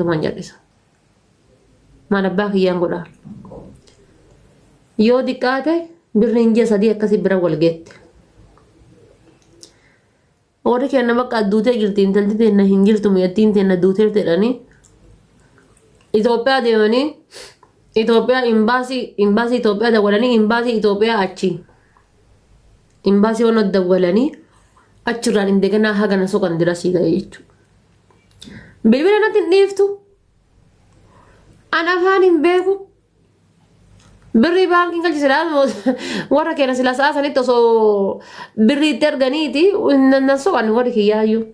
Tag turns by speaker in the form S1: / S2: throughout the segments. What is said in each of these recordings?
S1: tu manjadisa mana baki yang goda yo dikate birrinje sadi akasi bira walget ore ke na baka dute girtin talti te na hingir tum yatin te na dute te rani Ethiopia deemanii Ethiopia embassy Ethiopia dawalanii embassy Ethiopia achi embassy ono dawalanii achirraan indegana hagana soqan dirasii ga'e jechuudha. Bilbila natti dhiiftu ana afaan hin beeku birrii baankiin galchi silaa warra keenya silaa sa'a sanitti osoo birrii itti erganiiti nan soqan warri kiyyaayyuu.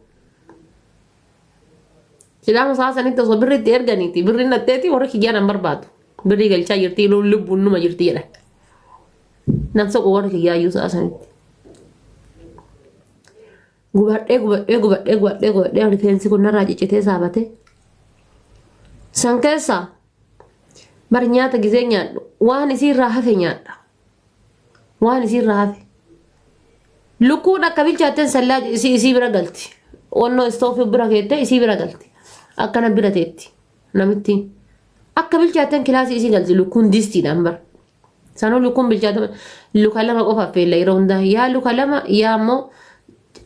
S1: Silaa sa'a sanitti osoo birrii itti erganiiti birrii natteeti warri kiyyaa nan barbaadu. Birrii galchaa jirti lubbuun numa jirti jedha. Nan soqu warri kiyyaayyuu sa'a sanitti. Gubadhee rifeensi kun narraa ciccitee saabate. San keessaa bari nyaata gisee nyaadhu waan isiirraa hafe nyaadha. Waan isiirraa hafe. Lukkuun akka bilchaatteen sallaa isii bira galti. Onnoo istoofii bira keettee isii bira galti. Akkana bira teetti namittiin. Akka bilchaatteen kilaasii isii galti lukkuun distiidhaan bara. Sanuu lukkuun bilchaatame luka lama qofaaf feella yeroo hundaa yaa luka lama yaa ammoo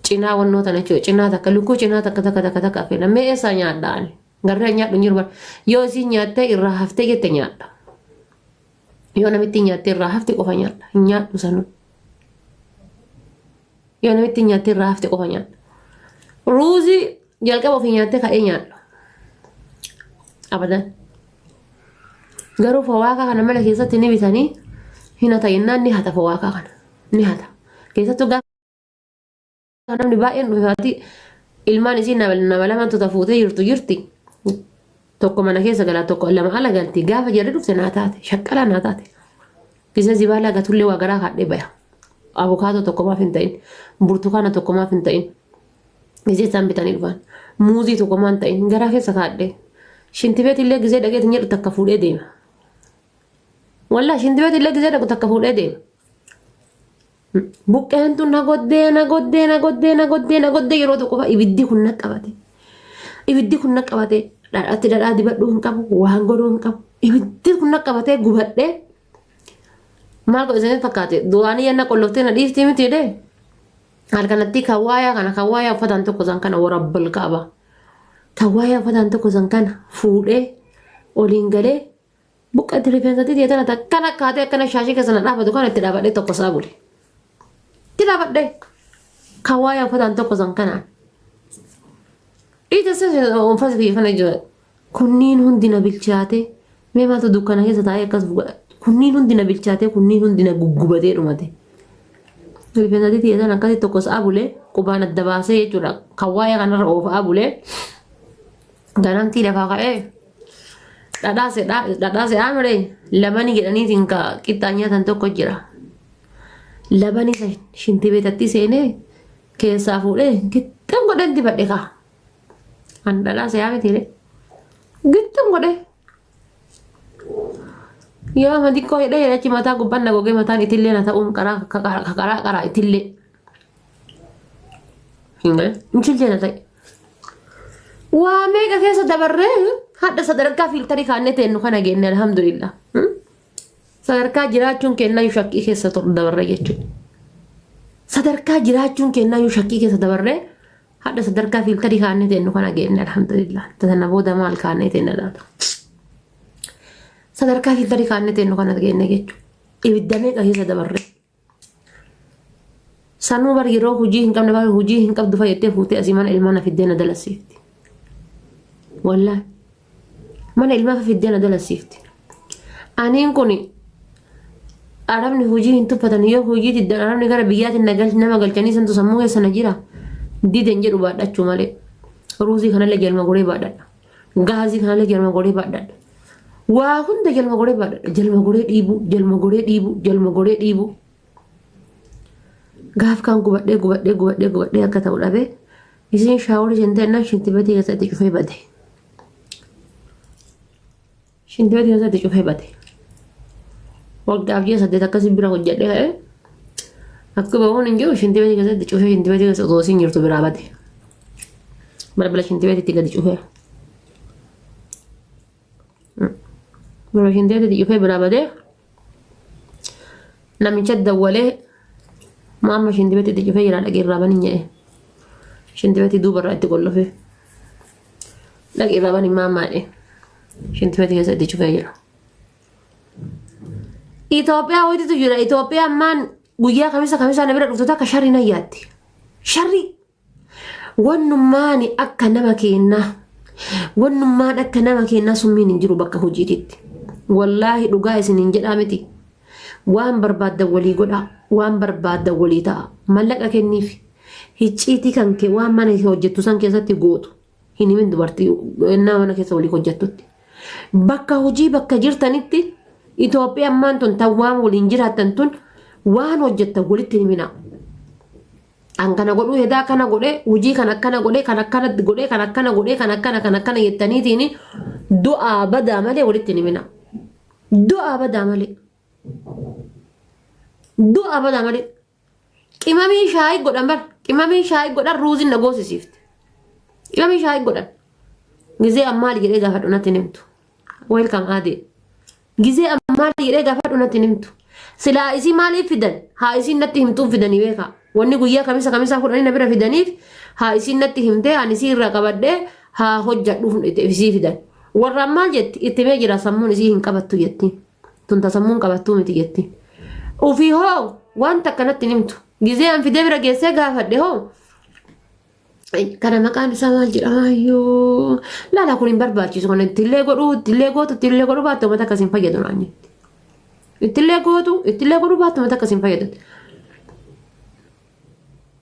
S1: cinaa wannoo tana jechuudha. Cinaa takka lukkuu cinaa takka feella. Mee eessaa nyaadhaan garee nyaadhu hin jiru bara. Yoo isii nyaattee irraa haftee jette nyaadha. Yoo namitti nyaattee irraa hafte qofa nyaadha. Hin nyaadhu sanuu. Yoo namitti nyaattee irraa hafte qofa nyaadha. Ruuzii jalqaba ofii nyaattee ka'ee nyaadha. Abadan. Garuu fawaakaa kana mana keessatti ni bitanii hin hata yennaan ni hata fawaakaa kana. Ni hata. Keessattuu gaafa namni baay'een dhufaati ilmaan isii nama lamaan tuta fuutee jirti. Tokko mana keessa galaa tokko lama ala galti. Gaafa jarri dhufte naa taate. Shaqqalaa naa taate. Gisa zibaalaa gatullee waa garaa kaadhee baya. Abukaatoo tokko maaf hin ta'in. Burtukaana tokko maaf hin ta'in. Gisee isaan bitanii dhufan. Muuzii tokko maaf hin ta'in. Garaa keessa kaadhee. Shintibeet illee gisee dhagee hin jedhu takka fuudhee deema. Wallaa shintibeet illee gisee dhagu takka fuudhee deema. Buqqeen tun na goddee yeroo tokko ibiddi kun na qabate. Ibiddi kun na qabate dhadhaatti dhadhaa dibadhuu hin qabu waan godhuu hin qabu. Ibiddi kun na qabatee gubadhee maal godhe isinitti fakkaate du'aanii yenna qolloftee na dhiiftii miti jedhee halkanatti kawwaayaa uffataan tokko san kana warabbal qaba. Kawwaayaa uffataan tokko san kana fuudhee oliin galee buqqatti rifeensatti teetana takkan akkaatee akkana shaashii keessa na dhaabatu kan itti dhaabadhee tokko isaa bule. Itti dhaabadhee kawwaayaa uffataan tokko san kanaan. Dhiita uffata kiifana jira. Kunniin hundi na bilchaate mee maaltu dukkana keessa taa'ee akkas bu'a. Kunniin hundi na bilchaate kunniin hundi na guggubatee dhumate. Rifeensatti teetana akkasii tokko isaa bulee qubaan adda baasee jechuudha. Kawwaayaa kanarra oofa'aa bulee. Ganamtii lafaa ka'ee dhadhaase aamree labanii jedhaniitiin qixxaa nyaatan tokko jira. Labanii shintibeetatti seenee keessaa fuudhee gixxam godhee dibadhe kaa. An dhadhaase aamitiire gixxam godhee. Yoo ama xiqqoo hidhee achi mataa gubbaan na gogee mataan itillee na ta'uun qaraa itillee. Hin galee hin chilchee na ta'e. Waa meeqa keessa dabarree hadda sadarkaa filtarii kaannee teennu kana geenne alhamdulillah. Sadarkaa jiraachuun kennaa shakkii keessa dabarree jechuudha. Sadarkaa jiraachuun kennaa shakkii keessa dabarree hadda sadarkaa filtarii kaannee teennu kana geenne alhamdulillah. Tana booda maal kaannee teenna laata? Sadarkaa filtarii kaannee teennu kana geenne jechuudha. Ibidda meeqa keessa dabarree. Sanuu bari yeroo hojii hin qabne hojii hin qabdu fayyattee fuutee asii mana ilmaan afiddee na dalasiifti. Wallahi mana ilmaa fiddee na dalasiifti. Aniin kun arabni hojii hin tuffatan yoo hojii diddan arabni gara biyyaatiin nama galchanii santu sammuu keessa na jira. Dideen jedhu baadhachuu malee. Ruuzii kanallee jalma goree baadhadha. gaazii kanallee jalma godhee baadhadha waa hunda jalma godhee baadhadha jalma godhee dhiibu gaaf kan gubadhee akka ta'u dhabe isin shaawolii senteenna shintibeetii keessatti cufee bade shintibeetii keessatti cufee bade waggaaf ji'a 8 akkasii bira hojjedhe ka'e akkuma waan hin jiru shintibeetii keessatti cufee shintibeetii keessa osoo isin jirtu biraa bade balbala shintibeetiitti gadi cufee balbala shintibeetiitti cufee biraa bade namicha dawwalee maama shintibeetiitti cufee jira dhaqee irraa bani jedhe shintibeetii duubarraa itti qollofee dhaqee irraa bani maamaadhe shintibeetii keessatti cufee jira. Itoophiyaa hojiitu jira. Itoophiyaa ammaan guyyaa kamisa na bira dhuftoota akka sharri na yaatti. Sharri wannummaan akka nama kennaa summiin hin jiru bakka hojiititti. Wallaahi dhugaa isiniin jedhaa miti. Waan barbaadda walii godhaa. Waan barbaadda walii ta'a. Mallaqa kenniif. Hicciitii kan kee waan mana hojjettu san keessatti gootu. Hin himin dubartii nama mana keessa walii hojjettutti. Bakka hojii bakka jirtanitti Itoophiyaa ammaan tun waan waliin jiraattan tun waan hojjettan walitti himina. An kana godhuu hedaa kana godhee hojii kan akkana godhee kan akkana godhee kan akkana godhee kan akkana jettaniitiin du'aa badaa malee walitti himina. Du'aa badaa malee. Qimamii shaayii godhan bar qimamii shaayii godhan ruuziin na goosisiifte. Qimamii shaayii godhan. Gizee ammaali jedhee gaafadhu natti himtu. Welcome Ade. Gizee ammaali jedhee gaafadhu natti himtu. Silaa isii maaliif fidan? Haa isiin natti himtuun fidanii beeka. Wanni guyyaa kamisa fudhanii na bira fidaniif haa isiin natti himtee ani isii irraa qabadhee haa hojjadhuuf isii fidan. Warra maal jetti itti mee jira sammuun isii hin qabattu jetti. Tunta sammuun qabattuu miti jetti. Ufii hoo wanta akkanatti himtu. Gizee an fidee bira geessee gaafadhe hoo. Kana maqaan isaa maal jedhama yoo laala kun hin barbaachisu kan ittillee godhu baattu mata akkasiin fayyadu naan jetti. Ittillee godhu baattu mata akkasiin fayyadu.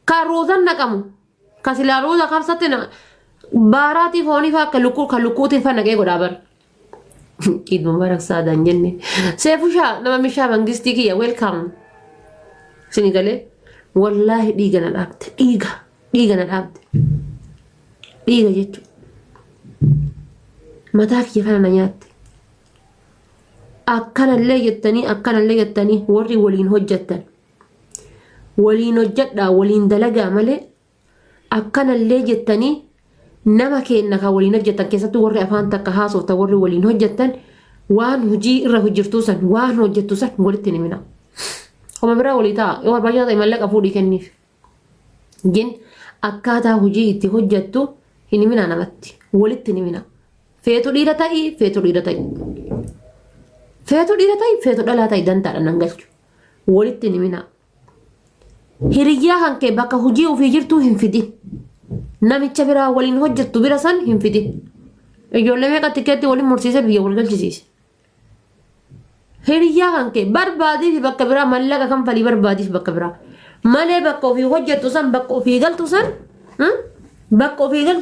S1: Kan ruuzan naqamu kan silaa ruuza qabsatte baaraatii foonii fa'aa kan lukkuutiin fa'aa naqee godhaa bara. Iddoon baraksaadhaan jenne. Seefushaa nama mishaa mangistii kiyya welcome. Sinigalee wallaahi dhiiga na dhaabde dhiiga na dhaabde. Dhiiga jechuudha. Mataa kiyya kana na nyaatte. Akkanallee jettanii warri waliin hojjettan. Waliin hojjedhaa waliin dalagaa malee akkanallee jettanii nama kenna kan waliin hojjettan keessattuu warri afaan takka haasofta warri waliin hojjettan waan hojii irra hojjettu san waan hojjettu san walitti himina. Homa biraa walii ta'a yoo barbaachisaa ta'e mallaqa fuudhii kenniif. Jin akkaataa hojii itti hojjettu hin himina namatti walitti himina. Feetu dhiira ta'ii feetu dhalaa ta'ii dantaadha nan galchu walitti himina. Hiriyyaa hankee bakka hojii ofii jirtuu hin fidin. Namicha biraa waliin hojjettu bira san hin fidin. Ijoollee meeqa tikeetti waliin mursiisee biyya wal galchisiise. Hiriyyaa hankee barbaadiif bakka biraa mallaqa kan falii barbaadiif bakka biraa. Malee bakka ofii hojjettu san bakka ofii galtu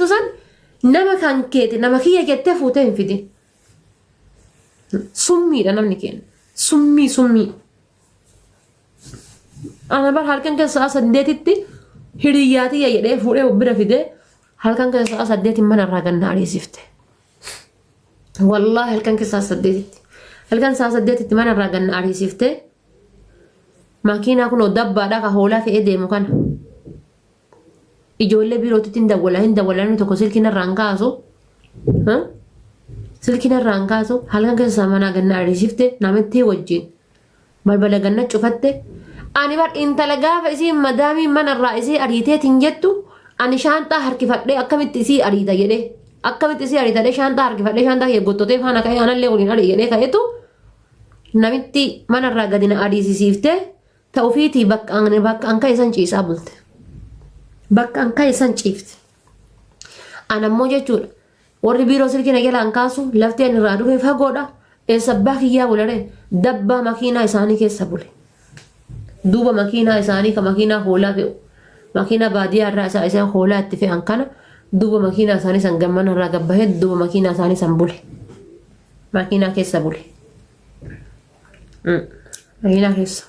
S1: san nama kan keete nama kiyya jettee fuutee hin fidin. Summiidha namni kenna. Summii. Ana bar halkan keessa 8tti hiriyyaati jedhee fuudhee bira fidee halkan keessa 8 mana irraa ganna ariisifte. Wallaahi halkan keessa 8tti. Halkan 8tti mana irraa ganna ariisifte. Makiinaa kun dabbaadhaa ka hoolaa fe'ee deemu kana. Ijoollee birootitti hin dawwalan tokko silkiin irraan kaasu. Silkiin irraan kaasu halkan keessa mana ganna ariisifte namitti wajjin. Balbala ganna cufatte. Ani bar intala gaafa isiin madaamii manarraa isii ariiteetiin jettu ani shaantaa harkifadhee akkamitti isii ariita jedhee shaantaa harkifadhee shaantaa eeggottotee faana ka'ee anallee waliin arii jedhee ka'eetu namitti manarraa gadi na ariisisiiftee ta'ufiitii bakka an ka'e san ciisaa bulte. Bakka an ka'e san ciifte. Anammoo jechuudha warri biiroo silkina jalaan kaasu lafteen irraa dhufe fagoodha eessabbaa kiyyaa bularee dabbaa makiinaa isaanii keessa bule. Duuba makiinaa isaanii kan makiinaa hoolaa fe'u makiinaa baadiyyaa irraa isaa hoolaa itti fe'an kana duuba makiinaa isaanii san gammana irraa gabbahee duuba makiinaa isaanii san bule. Makiinaa keessa bule. Makiinaa keessa.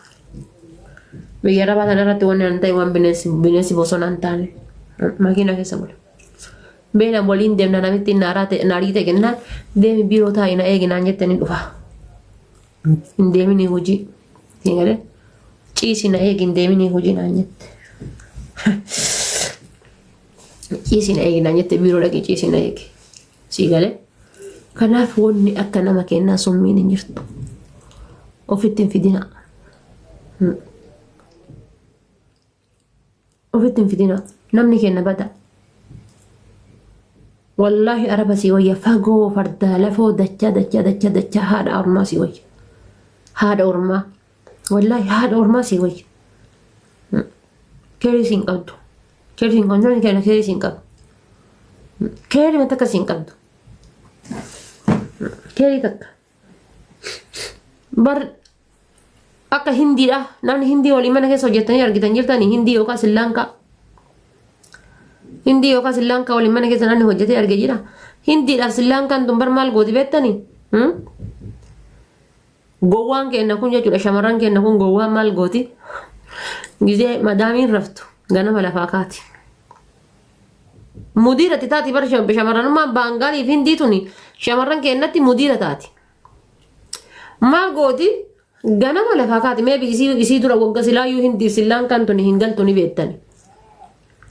S1: Biyya Arabaa kanarratti wanni an ta'e waan bineensi bosonaa hin taane. Makiinaa keessa bule. Beena waliin deemna namitti naarii ta'e kennaan deemi biiroo taa'ee na eeginaan jettanii dhufa. Hin deemini hojii. Siingalee ciisi na eegin deemini hojii naan jette. Ciisi na eeginaan jette biiroo dhaqee ciisi na eegi. Siigalee. Kanaaf wanni akka nama kennaa summiin hin jirtu. Ofitti hin fidina. Ofitti hin fidina. Namni kenna bada. Wallahi Araba si wayya fagoo farda lafoo dacha haadha ormaa si wayya. Haadha ormaa. Wallahi haadha ormaa si wayya. Keeri siin qabdu. Keeri siin qabdu. Namni kenna keeri siin qabdu. Keeri mata akka siin qabdu. Keeri takka. Bar akka hindiidha. Namni hindii walii mana keessa hojjettanii argitan jirtanii hindii yookaan Srilankaa. Hindii yookaan Srilankaa waliin mana keessa namni hojjetee argee jira. Hindiidhaaf Srilankaan tun bar maal gooti beektanii? Gowwaan kenna kun jechuudha shamarran kenna kun gowwaan maal gooti? Gizee madaamiin raftu ganama lafaa kaati. Mudiira taati bar shamarranummaa Baangaalii fi Hindii tuni shamarran kennatti mudiira taati. Maal gooti? Ganama lafaa kaati. Meebi isii dura wagga silaayyuu Hindii Srilankaan tuni hin galtuni beektani.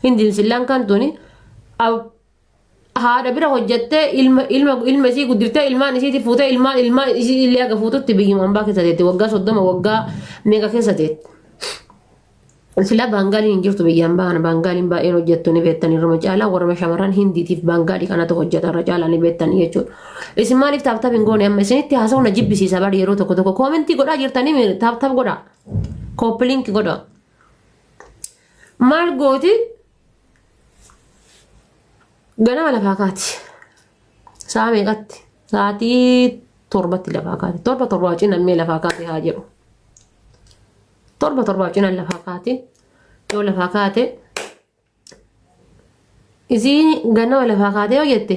S1: Hindii Srilankaan tuni haadha bira hojjettee ilma isii guddiftee ilmaan isiiti fuutee ilmaan isii illee aga fuututti biyyumaan baa keessa teetti waggaa 30 waggaa meeqa keessa teetti. Sila Baangaaliin hin jirtu biyyaan baana Baangaaliin baay'een hojjettu ni beektanii irra caalaa warra shamarran Hindiitiif Baangaalii kanatu hojjeta irra caalaa ni beektanii jechuudha. Isin maaliif taaptaap hin goone amma isinitti haasa'u na jibbisiisa bari yeroo tokko koomentii godhaa jirtanii taaptaap godhaa. Kooppiliinki godhaa. Maal gooti? Ganama lafaa kaati. Sa'a meeqatti? Sa'aatii 7tti lafaa kaati. 7 cinaan mee lafaa kaati haa jedhu. 7 cinaan lafaa kaati. Yoo lafaa kaate isiin ganama lafaa kaate yoo jette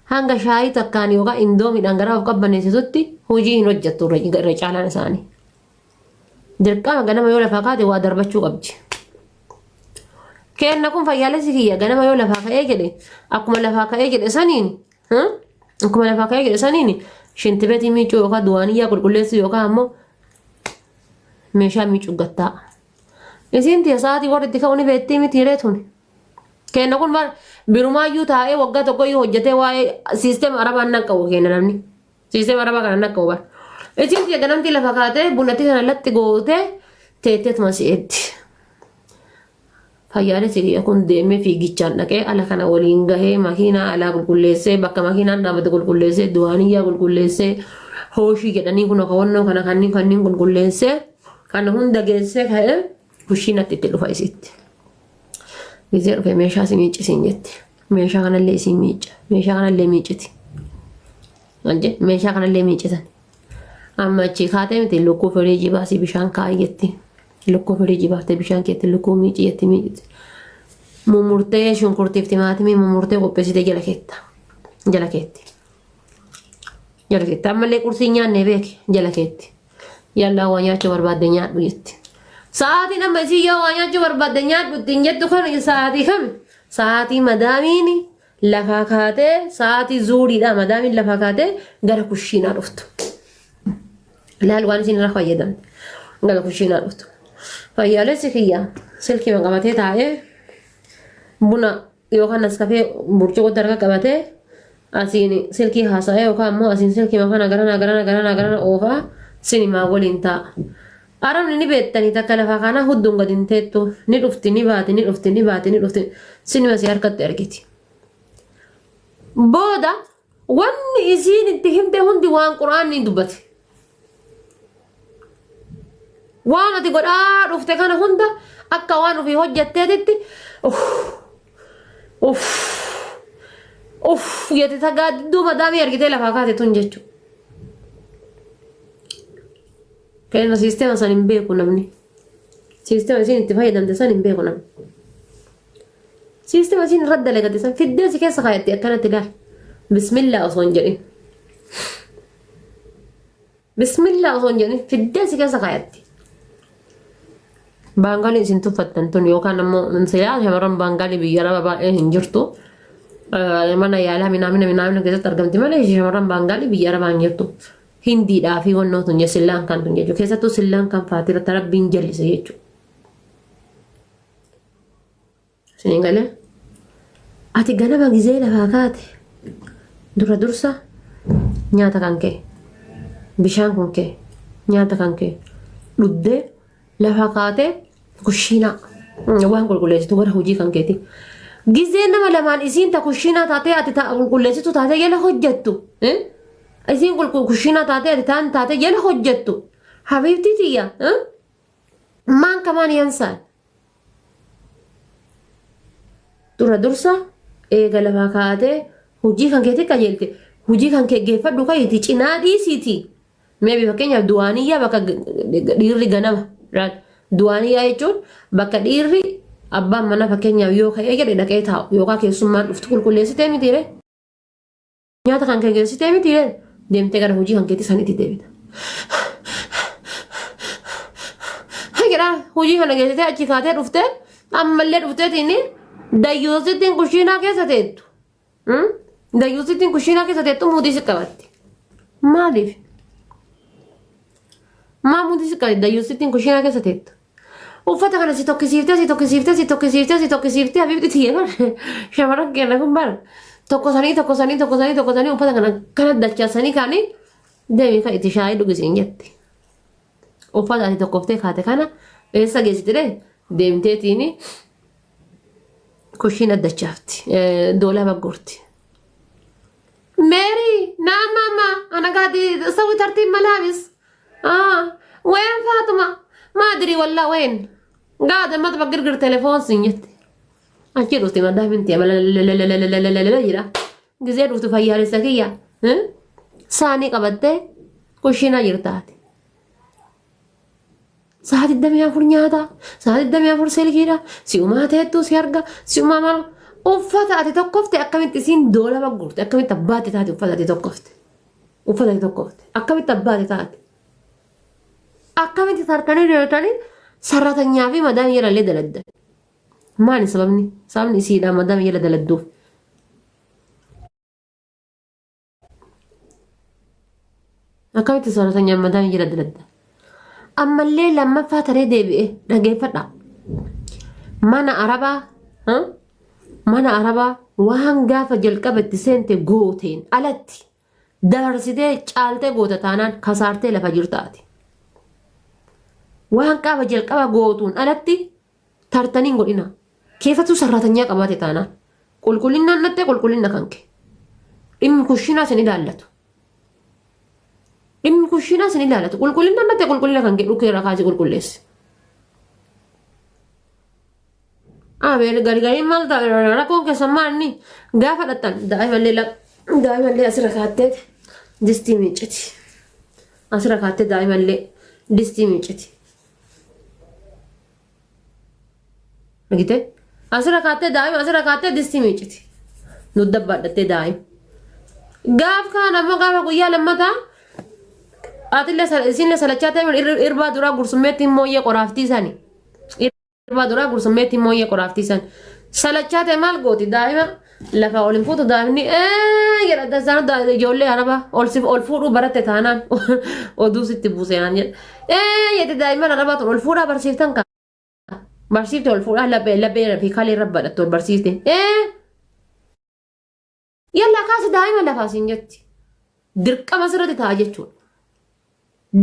S1: hanga shaayii takkaan yookaan indoomiidhaan gara of qabbaneessitutti hojii hin hojjettu irra caalaan isaanii. Dirqama ganama yoo lafaa kaate waa darbachuu qabdi. Kenna kun fayyaalessi kiyya ganama yoo lafaa ka'ee jedhe akkuma lafaa ka'ee jedhe saniin shintibeetii miicuu yookaan duwaaniyyaa qulqulleessuu yookaan ammoo meeshaa miicuu gattaa. Isiin tiya sa'aatii warri itti ka'uu ni beektii miti hiree tuni. Kenna kun birumaayyuu taa'ee waggaa tokkoyyuu hojjetee waa'ee siisteema arabaa nan qabu kenna namni. Siisteema arabaa kana nan qabu bara. Isiin tiya ganamtii lafa kaatee bunatti kana latti gootee teetteetuma si'eetti. Fayyaalessi kun deemee fiigichaan dhaqee ala kana waliin gahee makiinaa alaa qulqulleessee bakka makiinaan dhaabbate qulqulleessee duwaaniyyaa qulqulleessee hooshii jedhanii kun hawwannoo kana kanneen qulqulleessee kana hunda geessee ka'ee kushiinatti itti dhufa isitti. Gizee dhufe meeshaa si miiccisiin jetti. Meeshaa kanallee isiin miicca. Meeshaa kanallee miicciti. Meeshaa kanallee miiccisan. Amma achi kaatee miti lukkuu firiijii baasii bishaan kaa'ii jetti. Lukkuu firiijii baaftee bishaan keetti lukkuu miicci jetti miicciti. Mummurtee shunkurtiif timaatimii mummurtee qopheessitee jala keetta. Jala keetti. Jala keetti. Ammallee qursii nyaannee beeki jala keetti. Yallaa waa nyaachuu barbaadde nyaadhu jetti. Sa'aatiin amma isii yoo waa nyaachuu barbaadde nyaadhu ittiin jettu kan sa'aatii kami? Sa'aatii madaamiin lafaa kaatee sa'aatii zuuriidha madaamiin lafaa kaatee gara kushiinaa dhuftu. Ilaal waan isin irra fayyadamte. Gara kushiinaa dhuftu. Fayyaalessi kiyya silkii qabatee taa'ee buna yookaan naskafee burcuqoo darga qabatee asiin silkii haasa'ee yookaan ammoo asiin silkii kana garana oofaa sinimaa waliin taa'a. Arabni ni beektanii takka lafaa kana hudduun gadi hin teettu ni dhufti ni baati sinima si harkatti argiti. Booda wanni isiin itti himte hundi waan quraanni dubbate. Waan ati godhaa dhufte kana hunda akka waan ofii hojjetteetitti yeti tagaadduu madaamii argitee lafaa kaate tun jechuudha. Kenna siisteema san hin beeku namni. Siisteema isiin itti fayyadamte san hin beeku namni. سيستم أسين رد لقد سن في الدنيا كيس خايتي أكنت قال بسم الله أصون جرين بسم الله أصون جرين في الدنيا كيس خايتي بانغالي سنتو فتنتون يوكان نمو نسيا شمران بانغالي بيجرا بابا هنجرتو mana yaala mina keessatti argamti malee shamarran baangaali biyya arabaan jirtu hindiidhaa fi wannoo tun sillaan kan tun jechuudha keessattuu sillaan kan faatira tarabbiin jallise jechuudha. Siniin galee ati ganama gizee lafaa kaate dura dursa nyaata kan kee bishaan kun kee nyaata kan kee dhuddee lafaa kaate kushiinaa waan qulqulleessitu gara hojii kan keeti. Gizee nama lamaan isiin ta kushiinaa taatee ati qulqulleessitu taatee yala hojjettu. Isiin kushiinaa taatee ati taatee yala hojjettu. Habiibtii tiyya. Maan kamaan yansaan. Dura dursa eega lafaa kaatee hojii kan keetti qajeelte. Hojii kan kee geeffadhu kayyiti cinaa dhiisiiti. Meebi fakkeenyaaf duwaaniyyaa bakka dhiirri ganama. Duwaaniyyaa jechuun bakka dhiirri abbaan mana fakkeenyaaf yoo ka'ee jedhe dhaqee taa'u yookaan keessummaan dhuftu qulqulleessitee mitiire nyaata kan keessitee mitiire deemtee gara hojii kan keetti sanitti deebita. Hayyadha hojii kana keessitee achi kaatee dhuftee ammallee dhufteetiin dayyuusittiin kushiinaa keessa teettu. Dayyuusittiin kushiinaa keessa teettu muutii si qabatti. Maaliif? Maa muutii si qabatti dayyuusittiin kushiinaa keessa teettu. Uffata kana si tokkisiiftee habiibti tiyye bar shamarran keenya kun bar tokkosanii uffata kana dachaasanii kaanii deemee kan itti shaayii dhugisiin jetti. Uffata ati tokkoftee kaate kana eessa geessitire deemteetiin kushiina dachaafti doolaa baggoorti. Meerii naamama anagaati sawi tartiib malaabis ween faatuma maadiri wallaa ween قاعدة ما تبقى قرقر تليفون سنجت أكيد وستي ما دام انتي لا جرا جزير وستو فيها لسكية ساني قبضتي كوشينا جرتاتي ساعات الدم يا فرنياتا ساعات الدم يا فرسيلكيرا سيوما تهتو سيارقا سيوما مالو وفتاتي توقفتي أكمل تسين دولة بقورت أكمل تباتي تاتي وفتاتي توقفتي أكمل تباتي تاتي أكمل تساركني ريوتاني سرطانيا في مدام يلا لدلد ماني سببني سيدا مدام يلا دلدو أكمل سرطانيا مدام يلا دلد أما الليل لما فاتري دي بإيه رجع فتا mana araba waan gaafa jalqabatti seente gooteen alatti dabarsitee caaltee goota taanaan kasaartee lafa jirtaati. Waan qaaba jalqaba gootuun alatti tartaniin godhina. Keessattuu sarratanyaa qabaate taanaan qulqullinaan nattee qulqullina kanke. Dhimmi kushiinaa sin ilaallatu. Qulqullinaan nattee qulqullina kanke dhukkee irraa kaasee qulqulleessi. Gari maal ta'a rakkoon keessa maanni gaafa dhattan daa'imallee asirra kaattee distii miicciti. Asirra kaattee daa'imallee distii miicciti. Nagite asirra kaattee distii miicciti. Nudda baadhattee daa'im. Gaaf kaan ammoo gaafa guyyaa lammataa atillee isinlee salachaa ta'e irbaa duraa gursummeetti mooyyee qoraaftii isaanii. Irbaa duraa gursummeetti mooyyee qoraaftii isaanii. Salachaa ta'e maal gooti daa'ima lafa ol hin fuutu daa'imni jedha isaan ijoollee araba ol fuudhuu baratte taanaan oduu sitti buuse naan jedha. Jedhe daa'imman arabaa tun ol fuudhaa barsiiftan kan. Barsiifte ol fuudhaa laphee fi kalee irra badhatte ol barsiifte. Yalla kaasi daa'ima lafaa siin jetti. Dirqama sirratti ta'a jechuudha.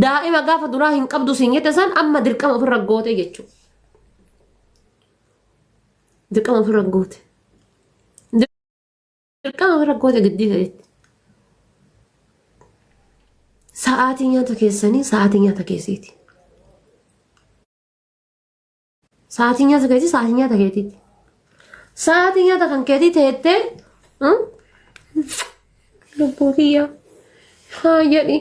S1: Daa'ima gaafa duraa hin qabdu siin jette san amma dirqama ofirra goote jechuudha. Dirqama ofirra goote giddii ta'etti. Sa'aatii nyaata keessanii sa'aatii nyaata keessiiti. Sa'aatii nyaata keessi sa'aatii nyaata keetiiti. Sa'aatii nyaata kan keetii ta'ettee lubbuu kiyya haa jedhi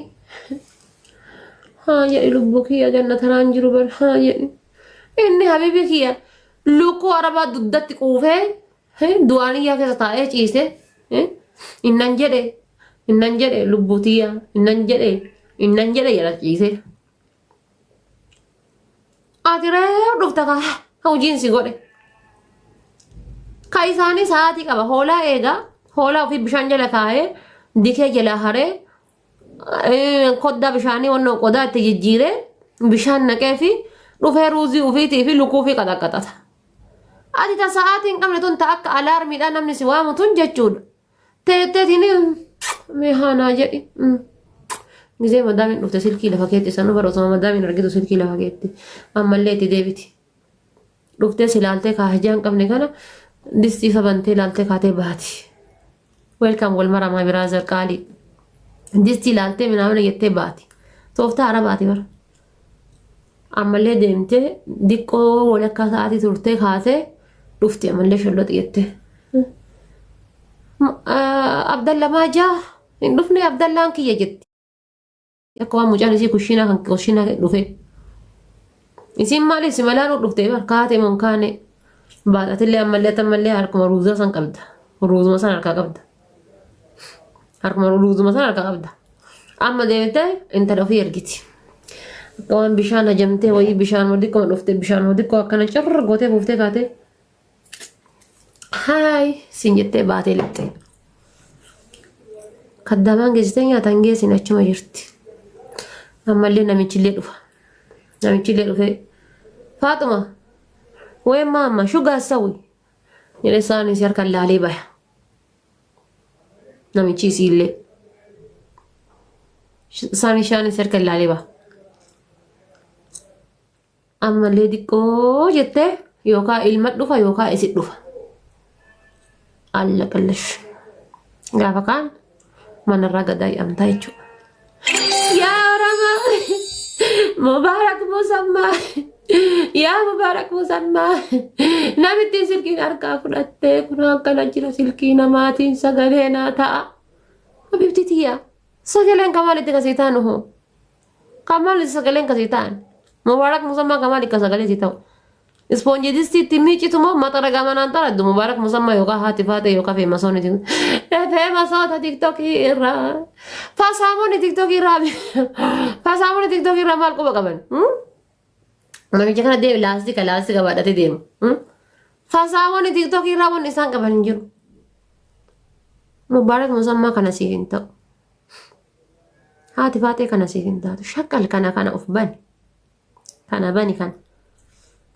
S1: lubbuu kiyya jannataraan jiru bar haa jedhi inni habiibi kiyya lukkuu arabaa duddatti quufee du'aanii yaa keessa taa'ee ciise innan jedhe lubbutiya innan jedhe jedha ciise ati ree dhufta ka hojiin si godhe ka isaanii sa'aatii qaba hoolaa eega hoolaa ofii bishaan jala kaa'ee dikee jala haree koddaa bishaanii wannoo qodaa itti jijjiiree bishaan naqee fi dhufee ruuzii ufiitii fi lukuu fi qaxaqqaxata. Ati ta sa'aatiin qabne tun ta akka alaarmiidhaan namni si waamu tun jechuudha. Teetteetiin meehaanaa jedhi. Gizee madaamiin dhufte silkii lafa keetti sanuu baroosama madaamiin argitu silkii lafa keetti ammallee itti deebiti. Dhuftee si laaltee kaahajaan qabne kana distii sabantee laaltee kaatee baati. Welcome wal maramaa biraazar qaalii. Distii laaltee minaamina jettee baati. Tooftaa hara baati bara. Ammallee deemtee diqqoo walakkaa sa'aatii turtee kaatee dhufte ammallee sholloxi jettee. Abdalla maajaa hin dhufne Abdallaan kiyya jetti. Akka waan mucaan isii kushiinaa dhufe. Isiin maaliif si malaan dhufte bar kaatee mon kaane baadhatillee ammallee harkuma ruuzaa san qabda. Ruuzuma san harkaa qabda. Harkuma ruuzuma san harkaa qabda. Amma deemtee intala ofii ergiti. Waan bishaan hajamtee wayii bishaan wadiqqoo dhufte bishaan wadiqqoo akkana cirra gootee buuftee kaatee haay siin jettee baatee lixxee. Kaddamaan geessitee nyaataan geessin achuma jirti. Ammallee namichillee dhufa. Namichillee dhufee Faaxuma wee maama shugaa sawi jedhee isaanis harkaan laalee baya. Namichi isiillee isaanis harkaan laalee baya. Ammallee diqqoo jettee yookaan ilma dhufa yookaan isin dhufa. Alla qallash. Gaafa kaan manarraa gadaa amtaa jechuudha. Yaa Rama Mubaarak Musammaa yaa Mubaarak Musammaa namitti silkiin harkaa fudhattee kun akkana jira silkii namaatiin sagalee naa ta'a. Habibti tiyyaa sagaleen kamaalitti kasii taanu hoo? Kamaalitti sagaleen kasii taanu? Mubarak Musammaa kamaali akka sagalee si ta'u. Ispoonjiitisti miicitu moo maxara gamanaan taraddu Mubarak Musammaa yookaan haati faate yookaan feemasoonni feemasoota tiktokii irraa fasaamoonni tiktokii irraa maal quba qaban? Namicha kana deemi laastika baadhatee deemu. Fasaamoonni tiktokii irraa wanni isaan qaban hin jiru. Mubarak Musammaa kana siif hin ta'u. Haati faatee kana siif hin taatu. Shaqqal kana of bani. Kana bani kan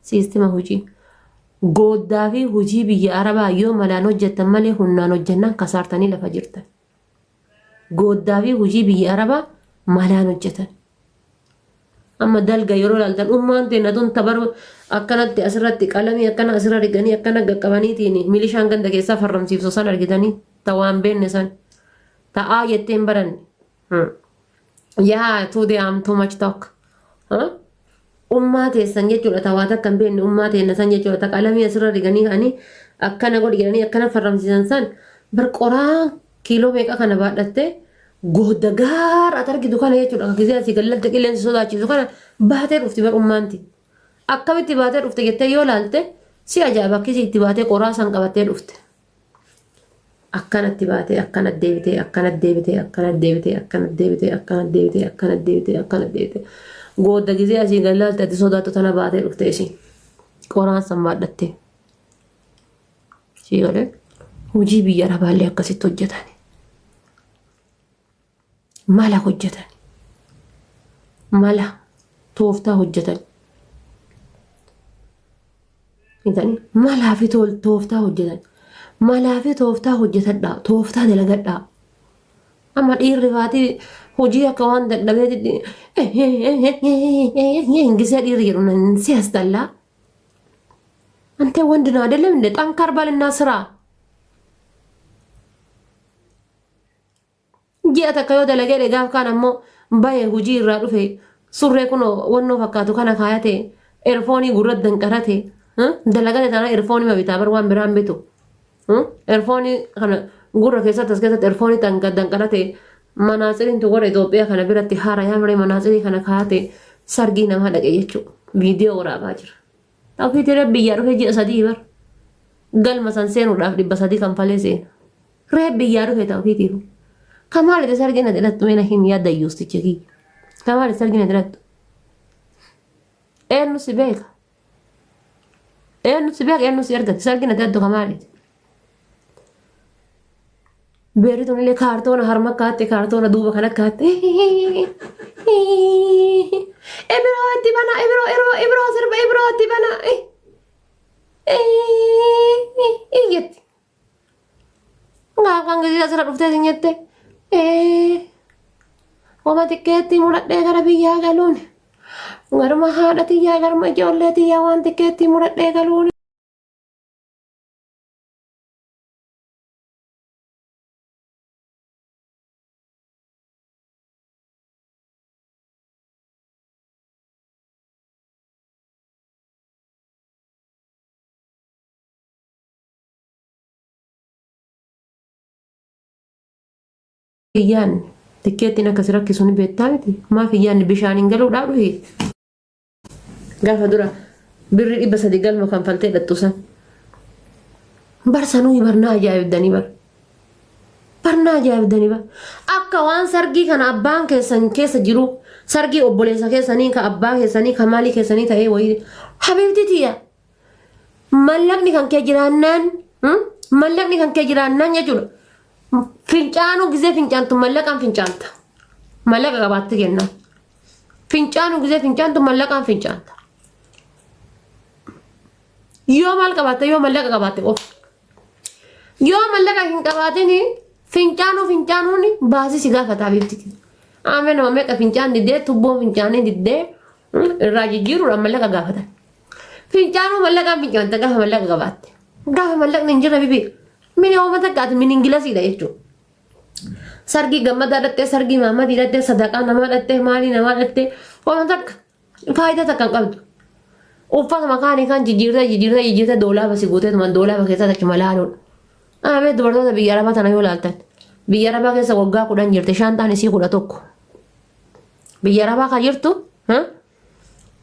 S1: siistima hojii goddaa fi hojii biyya Arabaa yoo malaan hojjettan malee humnaan hojjannaan kasaartanii lafa jirtan. Goddaa fi hojii biyya Arabaa malaan hojjetan. Amma dalga yeroo laaltan ummaan teenya tun tabaru akkanatti asirratti qalamii akkana asirra riganii akkana qaqqabaniitiin milishaan ganda keessaa farramsiifsu san argitanii tawaan beenne san ta'aa jetteen baranne. Yaa today I'm too much talk. Ummaa teessan jechuudha tawaata kan beekne ummaa teenna san jechuudha qalamii asirra riganii ka'anii akkana godhi jedhanii akkana farramsiisan san bar qoraa kiiloo meeqa kana baadhattee godda gaara ati argitu kana jechuudha akka gisee asii gallatte qilleensi sodaachisu kana baatee dhufti bar ummaanti. Akkamitti baatee dhufte jettee yoo laalte si ajaa'iba akkasii itti baatee qoraa san qabattee dhufte. Akkanatti baatee akkanatti deebitee akkanatti deebitee akkanatti deebitee akkanatti deebitee akkanatti deebitee akkanatti deebitee akkanatti deebitee. Godda gisee asii gallaalte ati sodaattu tana baatee dhufte ishii qoraan san baadhattee. Sii galee hojii biyya Arabaallee akkasitti hojjetan. Mala hojjetan. Mala tooftaa hojjetan. Malaa fi tooftaa hojjetan. Malaa fi tooftaa hojjetadhaa. Tooftaa dalagadhaa. Amma dhiirri faatii hojii akka waan dadhabee gisee dhiirri jedhu si as dallaa. Antee wandi ነው አይደለም እንደ ጠንካር ባልና ስራ ji'a takka yoo dalagee gaaf kaan ammoo bahe hojii irraa dhufe surree kun wannoo fakkaatu kana kaayate erfoonii gurra danqarate dalagate tana erfoonii mabitaa bar waan biraan bitu erfoonii kana gurra keessatti as keessatti erfoonii danqarate manaasiriin tu warra Itoophiyaa kana biratti haara yaamree manaasirii kana kaayate sargii namaa dhaqe jechuudha viidiyoo waraabaa jira. Ta'uufiitii biyyaa dhufe ji'a sadii bar قال مثلا سينو رافدي بس هدي كان فاليسين رهب بيارو في توفيتي كمال تسرقنا دلت وين هين يا ديوس تجي كمال تسرقنا دلت إيه نسيبك إيه نسيبك إيه نسيرك تسرقنا دلت كمال بيريتون اللي كارتون هرمك كات كارتون دوبا كنا كات إبرو تبنا إبرو سرب إبرو تبنا يت nggak nggak serap rufte nyette oma tiketi murat de gara biya galun ngar maha dati ya gar ma jolle ti ya wan tiketi murat de galun Iyyaan tikkeettiin akkas rakkisuun beektaa miti maaf iyyaan bishaaniin galuudhaa dhufe gaafa dura birri 300 galma kanfaltee dhattu san barsanuu barnaa ajaa'ibdanii barnaa ajaa'ibdanii akka waan sargii kana abbaan keessan keessa jiru sargii obboleessa keessanii ka abbaa keessanii ka maalii keessanii ta'ee wayii habiibti tiyya mallaqni kan kee jiraannaan jechuudha. Fincaanu gisee fincaantu mallaqaan fincaanta mallaqa qabaatti kenna fincaanu gisee fincaantu mallaqaan fincaanta yoo maal qabaatte yoo mallaqa qabaatte qof yoo mallaqa hin qabaatini fincaanuun baasii si gaafataa beektiti amee nama meeqa fincaan diddee tubboon fincaanii diddee irraa jijjiiruudhaan mallaqa gaafatan fincaanuu mallaqaan fincaanta gaafa mallaqa qabaatte gaafa mallaqni hin jirre bibi mini oma takkaati mini ingilasiidha jechuudha. Sargii gammadaa dhattee sargii maamadii dhattee sadaqaa namaa dhattee maalii namaa dhattee oma takka faayidaa takka hin qabdu. Uffata makaanii kan jijjiirtee doolaaba si guutee tuman doolaaba keessa achi malaaluudha. Amee dubartoota biyya arabaa tana yoo laaltan biyya arabaa keessa waggaa 10 jirte shaantaan isii 11. Biyya arabaa kan jirtu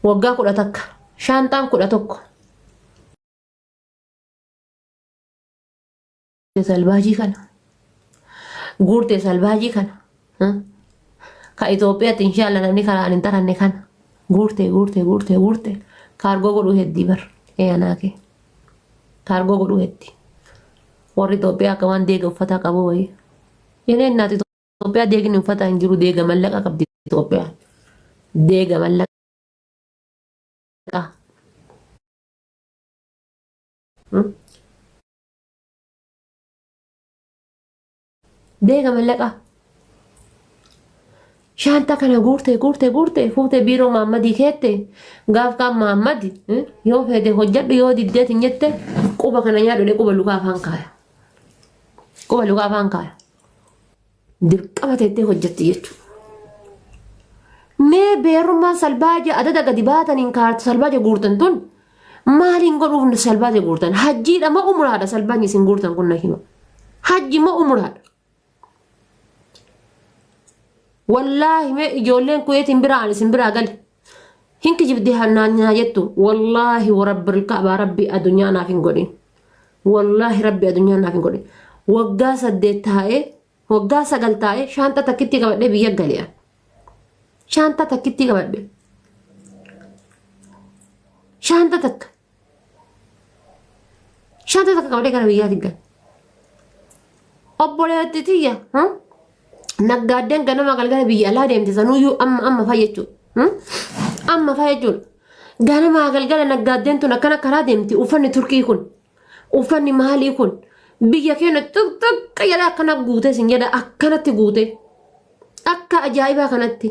S1: waggaa 11 shaantaan 11. Salbaajii kana guurtee salbaajii kana ka Itoophiyaatti inshaalla namni karaan hin taranne kana guurtee kaargoo godhuu heddii bar eeyanaa kee kaargoo godhuu heddii warri Itoophiyaa akka waan deega uffataa qabu wayii yeneen naati Itoophiyaa deegni uffataa hin jiru deega mallaqa qabdi Itoophiyaa deega mallaqa deega mallaqa shaanta kana guurtee fuutee biiroo Maammadii keette gaaf kaan Maammadi yoo fedhe hojjadhu yoo diddeet hin jette quba kana nyaadhu quba lukaa afaan kaaya dirqama teettee hojjetti jechuudha. Mee beerummaan salbaaja adada gadi baataniin kaartu salbaaja guurtan tun maaliin godhuuf salbaaja guurtan hajjiidha moo umuraadha salbaajni isin guurtan kun na hima hajji moo umuraadha. والله ما يجولين كويت برا سنبرا قال هنك جبدي هنا جتو والله ورب الكعبة ربي أدنيانا في نقولين والله ربي أدنيانا في نقولين وقاسة ديتها وقاسة قلتها شانتا تكتي قبل بيا قاليا شانتا تكتي قبل شانتا تك قبل قال بيا تقول أبولي تتيا ها naggaadeen ganama galgala biyya alaa deemte sanuyyuu amma fayyadu ganama galgala naggaadeen tun akkana karaa deemti uffanni turkii kun uffanni maalii kun biyya keenya xiqqaa jedha akkana guute sin jedha akkanatti guute akka ajaa'ibaa kanatti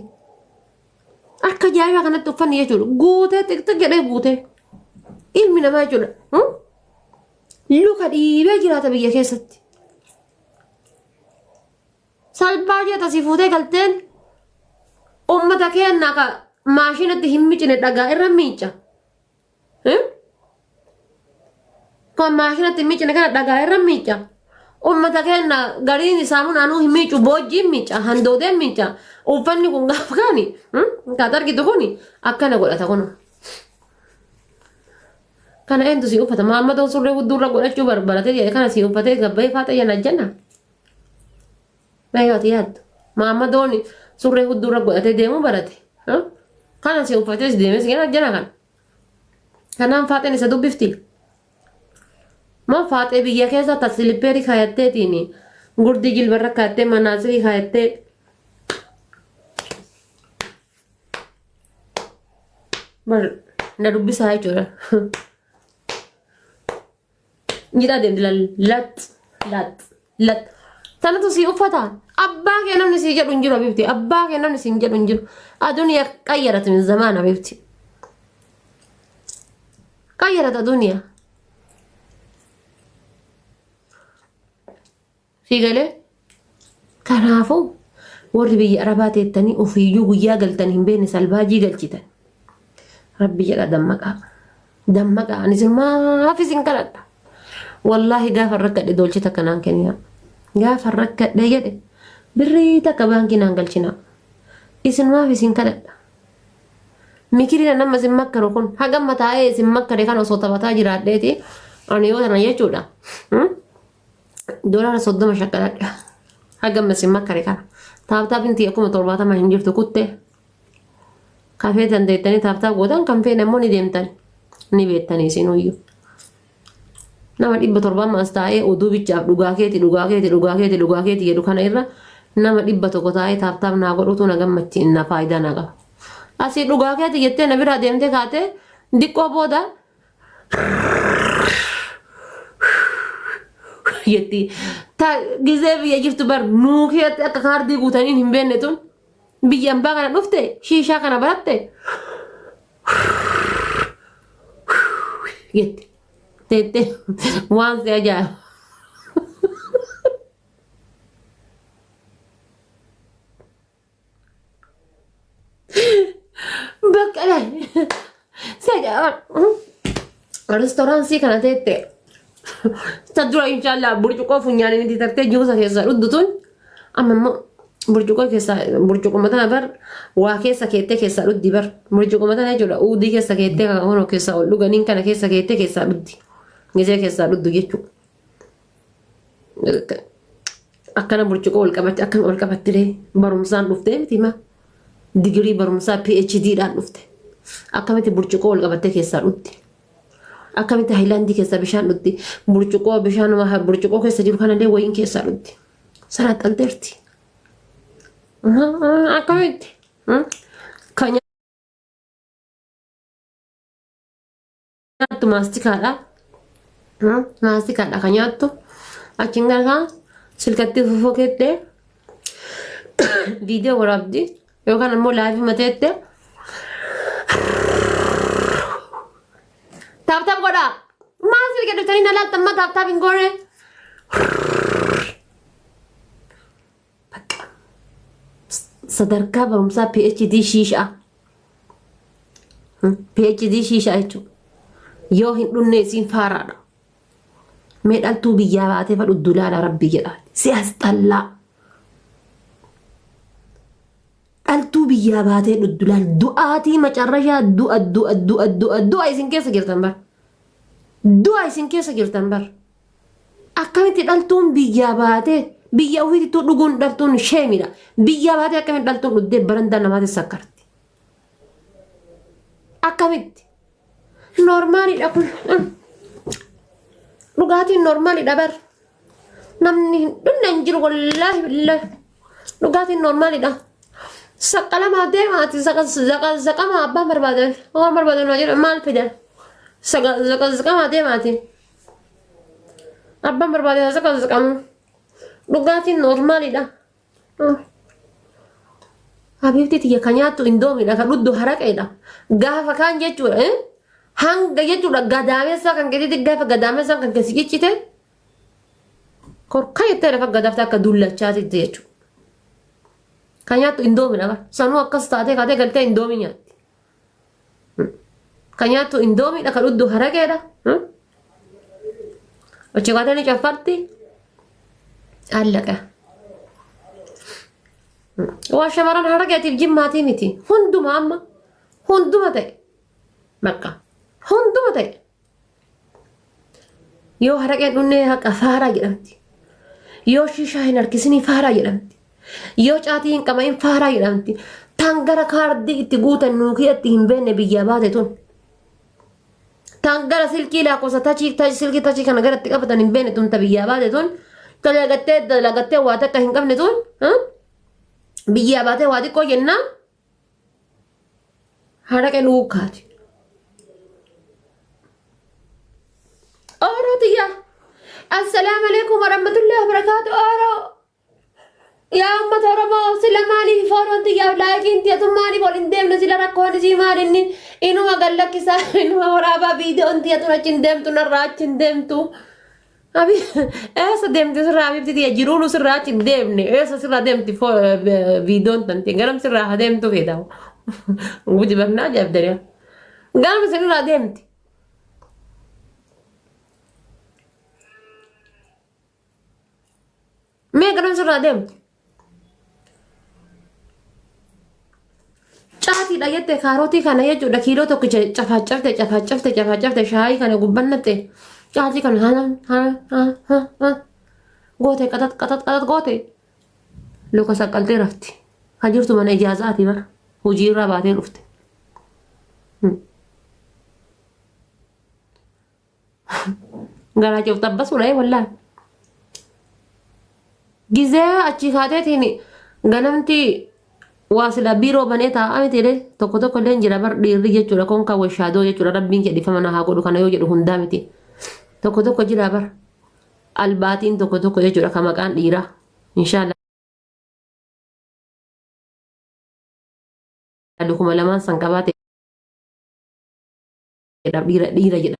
S1: uffanni jechuudha guute xiqqaa jedhee guute ilmi namaa jechuudha luka dhiibee jiraata biyya keessatti. Salbaajii tasii fuutee galteen uummata keenya ka maashinatti hin miicine dhagaa irra miica. Kan maashinatti hin miicine kana dhagaa irra miica. Uummata keenya gariin isaa naannoo hin miicu boojjii miica handoodee miica uffanni kun gaafa kaani kan argitu kun akkana godhata kun. Kana eentu si uffata Maammadoon surree hudduurra godhachuu barbaadate jedhe kana si uffatee gabbayee faaxa yana jenna. Meeyooti yaaddu Maammadoon surree hudduurra godhatee deemuu barate. Kana si uffatee si deemee si yana jenna kana. Kanaan faaxeen isa dubbifti. Ma faaxee biyya keessa tasilipeerii kaayatteetiin gurdii jilbarra kaayattee manaasirii kaayattee bar na dubbisaa jechuudha. Jidhaa deemti lat. Tanatu si uffata. Abbaa kee namni si jedhu hin jiru abibti. Abbaa kee namni si jedhu hin jiru. Aduuniyaa qayyarat min zamaan abibti. Qayyarat aduuniyaa. Fiigalee kanaafuu warri biyya arabaa teettanii ofiiyyuu guyyaa galtan hin beekne salbaajii galchitan. Rabbi jedha dammaqaa anis maaf isin kadhadha. Wallaahi gaafa rakkadhe dolchi takka naan kenniyaa. Gaafa rakkadhe jedhe birrii takka baankii naan galchinaa. Isin maaf isin kadhadha. Mikiriina nama isin makkaru kun hagam mataa'ee isin makkare kan osoo taphataa jiraadheeti ani yoo tana jechuudha. Doolaara 30 shakkaladha. Hagam isin makkare kana. Taaptaa binti 70 hin jirtu kuttee. Kafee dandeettanii taaptaa gootan kan feene immoo ni deemtan. Ni beektanii isin uyyuu. Nama 700 mas taa'ee oduu bichaaf dhugaa keeti jedhu kana irra nama 100 taa'ee taaptaaf naa godhutu na gammachiin na faayidaa na qaba. Asii dhugaa keeti jettee na biraa deemtee kaatee diqqoo booda yetti ta gizee biyya jirtu bar nuukeetti akka kaardii guutaniin hin beekne tun biyya ambaa kana dhufte shiishaa kana baratte yetti teettee waan si ajaa'iba. Bakka si ajaa'iba. Restooraansii kana teettee Tadura inshallah burcuqoo funyaanii ni tartee juusa keessa dhuddutun amma immoo burcuqoo matana bar waa keessa keettee keessa dhuddi bar burcuqoo matana jechuudha uudii keessa keettee kan hono keessa ol dhuganiin kana keessa keettee keessa dhuddi gisee keessa dhuddu jechuudha. Akkana burcuqoo ol qabattee barumsaan dhuftee miti ma digirii barumsaa PhD dhaan dhufte akkamitti burcuqoo ol qabattee keessa dhuddi. Akkamitti haayilaandii keessa bishaan dhugdi burcuqoo keessa jiru kanallee wayiin keessa dhugdi sana xalteerti akkamitti kan nyaattu maastikaadha kan nyaattu achiin gargaa silkatti fufoo keettee viidiyoo waraabdi yookaan ammoo laayivii mateette Tap goda. Masih kita cari nalar tempat tap ingore. Sadarkaa barumsaa PhD shisha. PhD shisha itu. Yoo hin dhunne isin faaraadha. Mee dhaltuu biyyaa baatee fadhu dulaala rabbi jedha. Si as xallaa. Dhaltuu biyyaa baatee dhuddulaal du'aatii macarrashaa du'a isin keessa jirtan bar. Du'a isin keessa jirtan bar. Akkamitti dhaltuun biyyaa baatee biyya ofiitti dhuguun dhaltuun sheemidha. Biyyaa baatee akkamitti dhaltuun dhuddee barandaa namaatti sakkarti. Akkamitti. Normaalidha kun. Dhugaatiin normaalidha bar. Namni dhunne hin jiru wallaahi billaahi. Dhugaatiin normaalidha. Saqqalama deemaati zaqama abbaan barbaadan waan barbaadan waa jedha maal fidan zaqama deemaati abbaan barbaadan zaqamu dhugaatiin normaalidha. Habiibti tiyya kan nyaattu indoomidha kan dhuddu haraqeedha gaafa kaan jechuudha hanga jechuudha gadaameessaa kan keessatti gaafa gadaameessaa kan keessi ciccite korka jettee lafa gadaafte akka dullachaati jechuudha. Kan nyaattu indoomidha bar sanuu akkas taatee kaatee galtee indoomii nyaatti. Kan nyaattu indoomidha kan dhuddu haraqeedha. Achi kaatee ni caffarti allaqa. Waan shamarran haraqeetiif jimmaatii miti hunduma amma hunduma ta'e bakka hunduma ta'e Yoo haraqeen dhunnee haqa faaraa jedhamti. Yoo shishaa hin harkisinii faaraa jedhamti. Yoo caatii hin qamain faaraa jedhamti. Tan gara kaardii itti guutan nuukii itti hin beekne biyyaa baate tun. Tan gara silkii lakkoofsa silkii tachii kana gara itti qabatan hin beekne tun ta biyyaa baate tun. Dalagattee waa takka hin qabne tun. Biyyaa baatee waa xiqqoo jennaan haraqee luukaati. Orootiya. Assalaamu alaikum warahmatullahi wabarakatuh. Oroo. Yaa uummata Oromoo sila maaliif foononti yaa laakiin tiyatu maaliif ol hin deemne sila rakkoon isii maalinni inuma gallakkisaa inuma waraabaa viidiyoon tiyatu achi hin deemtu narraa achi hin deemtu. Abi eessa deemti sirraa abibti tiya jiruun sirraa achi hin deemne eessa sirraa deemti viidiyoon tanti garam sirraa haa deemtu feedamu. Guji bafnaa jaabdariya. Garam sirraa deemti. Mee garam sirraa deemti. Caati dhayette kaarotii kana jechuudha kiiloo tokko cafaacafte shaayii kana gubbannatte caati kana goote qaxat goote luka saqqaltee rafti kan jirtu mana ijaazaati bara hojii irraa baatee dhufte. Garaa ceef tabbasuudha wallaan gizee achi kaateetiin ganamti wasila biro bane taa'ame tire tokko illee jira bar dhiirri jechuudha kun kan washaadoo jechuudha rabbiin jedhifama na haa godhu kana yoo jedhu hundaa miti tokko jira bar albaatiin tokko jechuudha kan maqaan dhiiraa inshallah kuma lamaan san qabaate dhiira jedha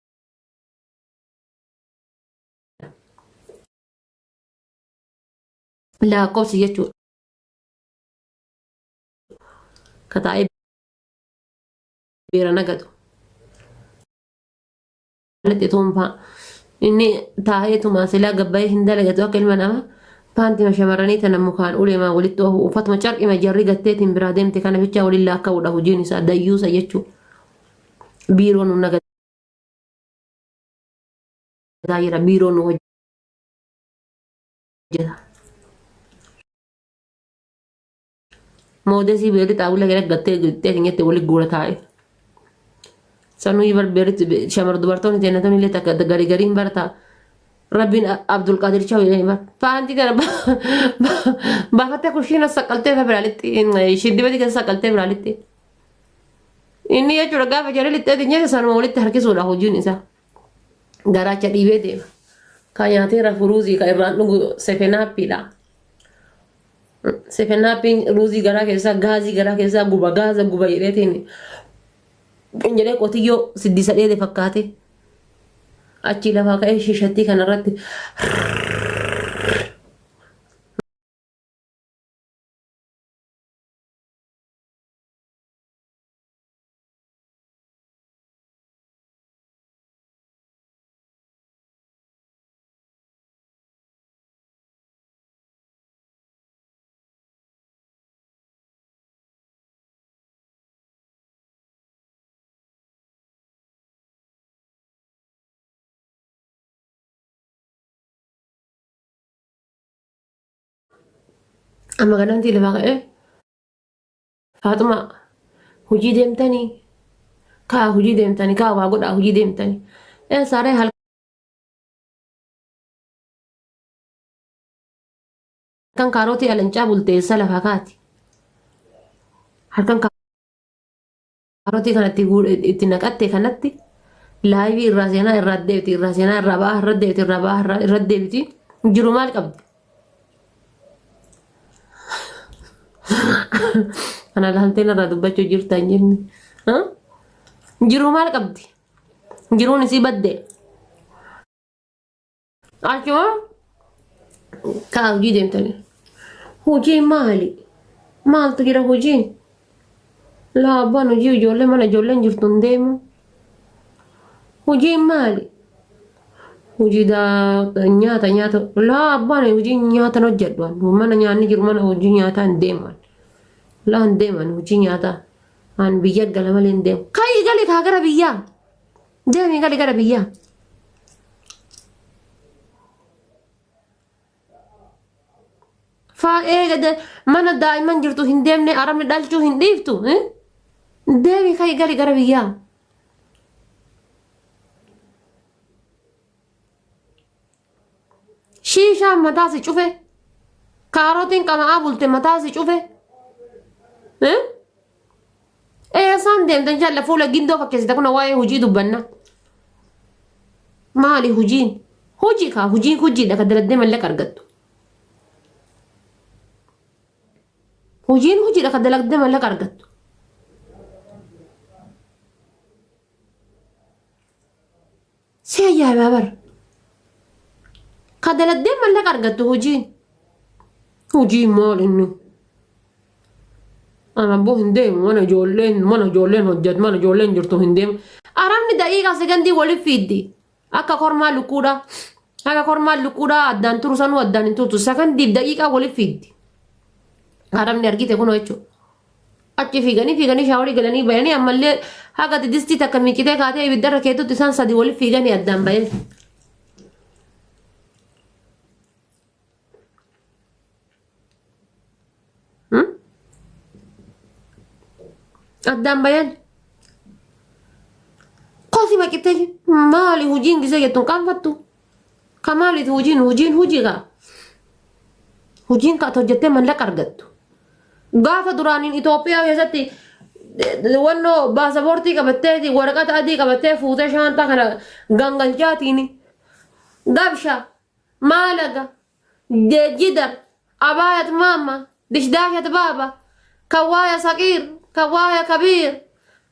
S1: lakkoofsi jechuudha kataa'ee beera nagatu. Alatti tuunfaa inni taa'eetuma silaa gabbaa'ee hin dalagatu akka ilma namaa paantima shamarranii tana mukaan uleemaa walitti ofu uffatuma carqima jarri gatteetiin biraa deemte kana bichaa waliin laakka'uudha hojiin isaa dayyuusa jechuudha. Biiroon nu nagataa jira biiroon nu hojjeta. Moodesii beelli xaawula gara gattee keenyatti walitti guura taa'e. Sanuu barbeeritti shamar dubartoonni jennatan illee takka gariin barata. Rabbiin Abdul Qadir Chaw jedhanii bara. Faanti kana baafattee kushiina saqqaltee biraalitti shiddibati keessa saqqaltee biraalitti. Inni jechuudha gaafa jarri lixxeeti nyaata sanuma walitti harkisuudha hojiin isaa. Garaacha dhiibee deema. Kan nyaateera furuuzii kan irraan dhugu sefenaappiidha. Sefenaappiin ruuzii garaa keessaa gaazii garaa keessaa gaaza guba jedheetiin jedhee qotiyyoo siddisa dheede fakkaate achi lafaa ka'ee shishattii kanarratti amma ganamtii lafaa ka'ee Faatuma hojii deemtanii kaa hojii deemtanii kaa waa godhaa hojii deemtanii saaree halkan kaarotii alancaa bulteessa lafaa kaati halkan kaarotii kanatti itti naqatte kanatti laayivii irraa seenaa irraa deebiti irraa seenaa irraa ba'aa irra deebiti irraa ba'aa irra deebiti jiru maal qabdi. Ana laalteen irraa dubbachuu jirtan jenne jiru maal qabdi jiruun isii badde achuma kaa hojii deemtanii hojii maali maaltu jira hojiin laa abbaan hojii ijoollee mana ijoolleen jirtu hin deemu hojiin maali hojii nyaata laa abbaan hojii nyaatan hojjedhu mana nyaanni jiru mana hojii nyaataa hin deeman laa hin deeman hojii nyaataa an biyya gala malee hin deemu kayi gali kaa gara biyyaa deemii gali gara biyyaa فايه mana daa'iman jirtu hin deemne arabni dhalchuu hin dhiiftu deemi kai gali gara biyyaa shiishaan mataa si cufe kaarotiin qamaa bulte mataa si cufe eessaan deemtan jalla fuula gindoo fakkeessite kuna waa'ee hojii dubbanna maali hojiin hojii kaa hojiin hojiidha ka daladdee mallaqa argattu hojiin hojiidha ka daladdee mallaqa argattu si ajaa'ibaa bara ka daladdee mallaqa argattu hojiin maal inni ana boo hin deemu mana ijoolleen hojjetu mana ijoolleen jirtu hin deemu arabni daqiiqaa sekondii waliif fiiddi akka kormaa lukuudha addaan turu sanuu addaan hin turtu sekondiif daqiiqaa waliif fiiddi arabni argite kun jechuudha achi fiiganii shaaworii galanii bayanii ammallee haga distii takka miiqitee kaatee ibiddarra keetutti isaan sadii waliif fiiganii addaan bayan addaan bayan kosi maqitee maali hojiin gisee jettuun qaanfattu ka maaliiti hojiin hojii kaa hojiin kaa hojjettee mallaqa argattu gaafa duraaniin Itoophiyaa keessatti wannoo baasaboortii qabattee waraqata adii qabattee fuutee shaantaa kana gangalchaatiin gabsha maalaga jidar abaayat maama dishdaashat baaba kawaaya saqiir kawaaya kabiir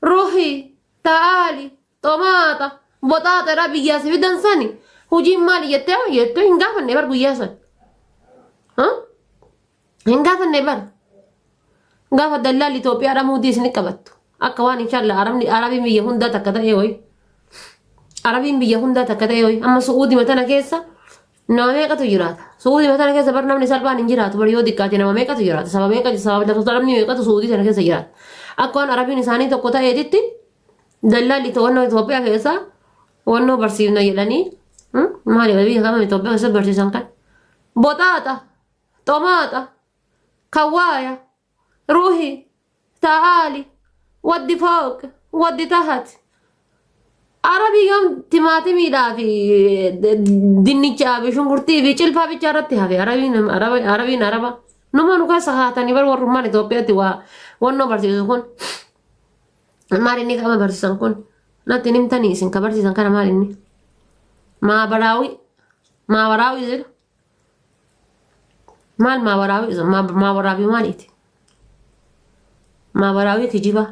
S1: ruuhi ta'aali tomaata boxaaxa irraa biyyaa si fidan sani hojiin maali jettee hin gaafanne bar guyyaa san hin gaafanne bar gaafa dallaalli Itoophiyaadha muudii isin qabattu akka waan inshallah arabiin biyya hundaa takka ta'e hoy arabiin biyya hundaa takka ta'e hoy amma su'uudii matana keessa nama meeqatu jiraata su'uudii matana keessa bar namni salphaan hin jiraatu bar yoo xiqqaate nama meeqatu jiraata sababa namni meeqatu su'uudii sana keessa jiraata akka waan arabiin isaanii tokko ta'eetitti dallaalli wannoo Itoophiyaa keessa wannoo barsiifna jedhanii maali biyya kama Itoophiyaa keessa barsiisan kan boxaaxa tomaata kawaaya ruuhi ta'aali waddi fooq waddi tahat arabii yoom timaatimiidhaa fi dinnichaa fi shunkurtii fi cilfaa bichaa irratti hafe arabiin araba numa nu keessa haatanii bar warrummaan Itoophiyaatti waa wannoo barsiisu kun maal inni qaba barsiisan kun natti nimtanii isin ka barsiisan kana maal inni maawaraawi jedha maal maawaraawi maaliiti maawaraawi kijiba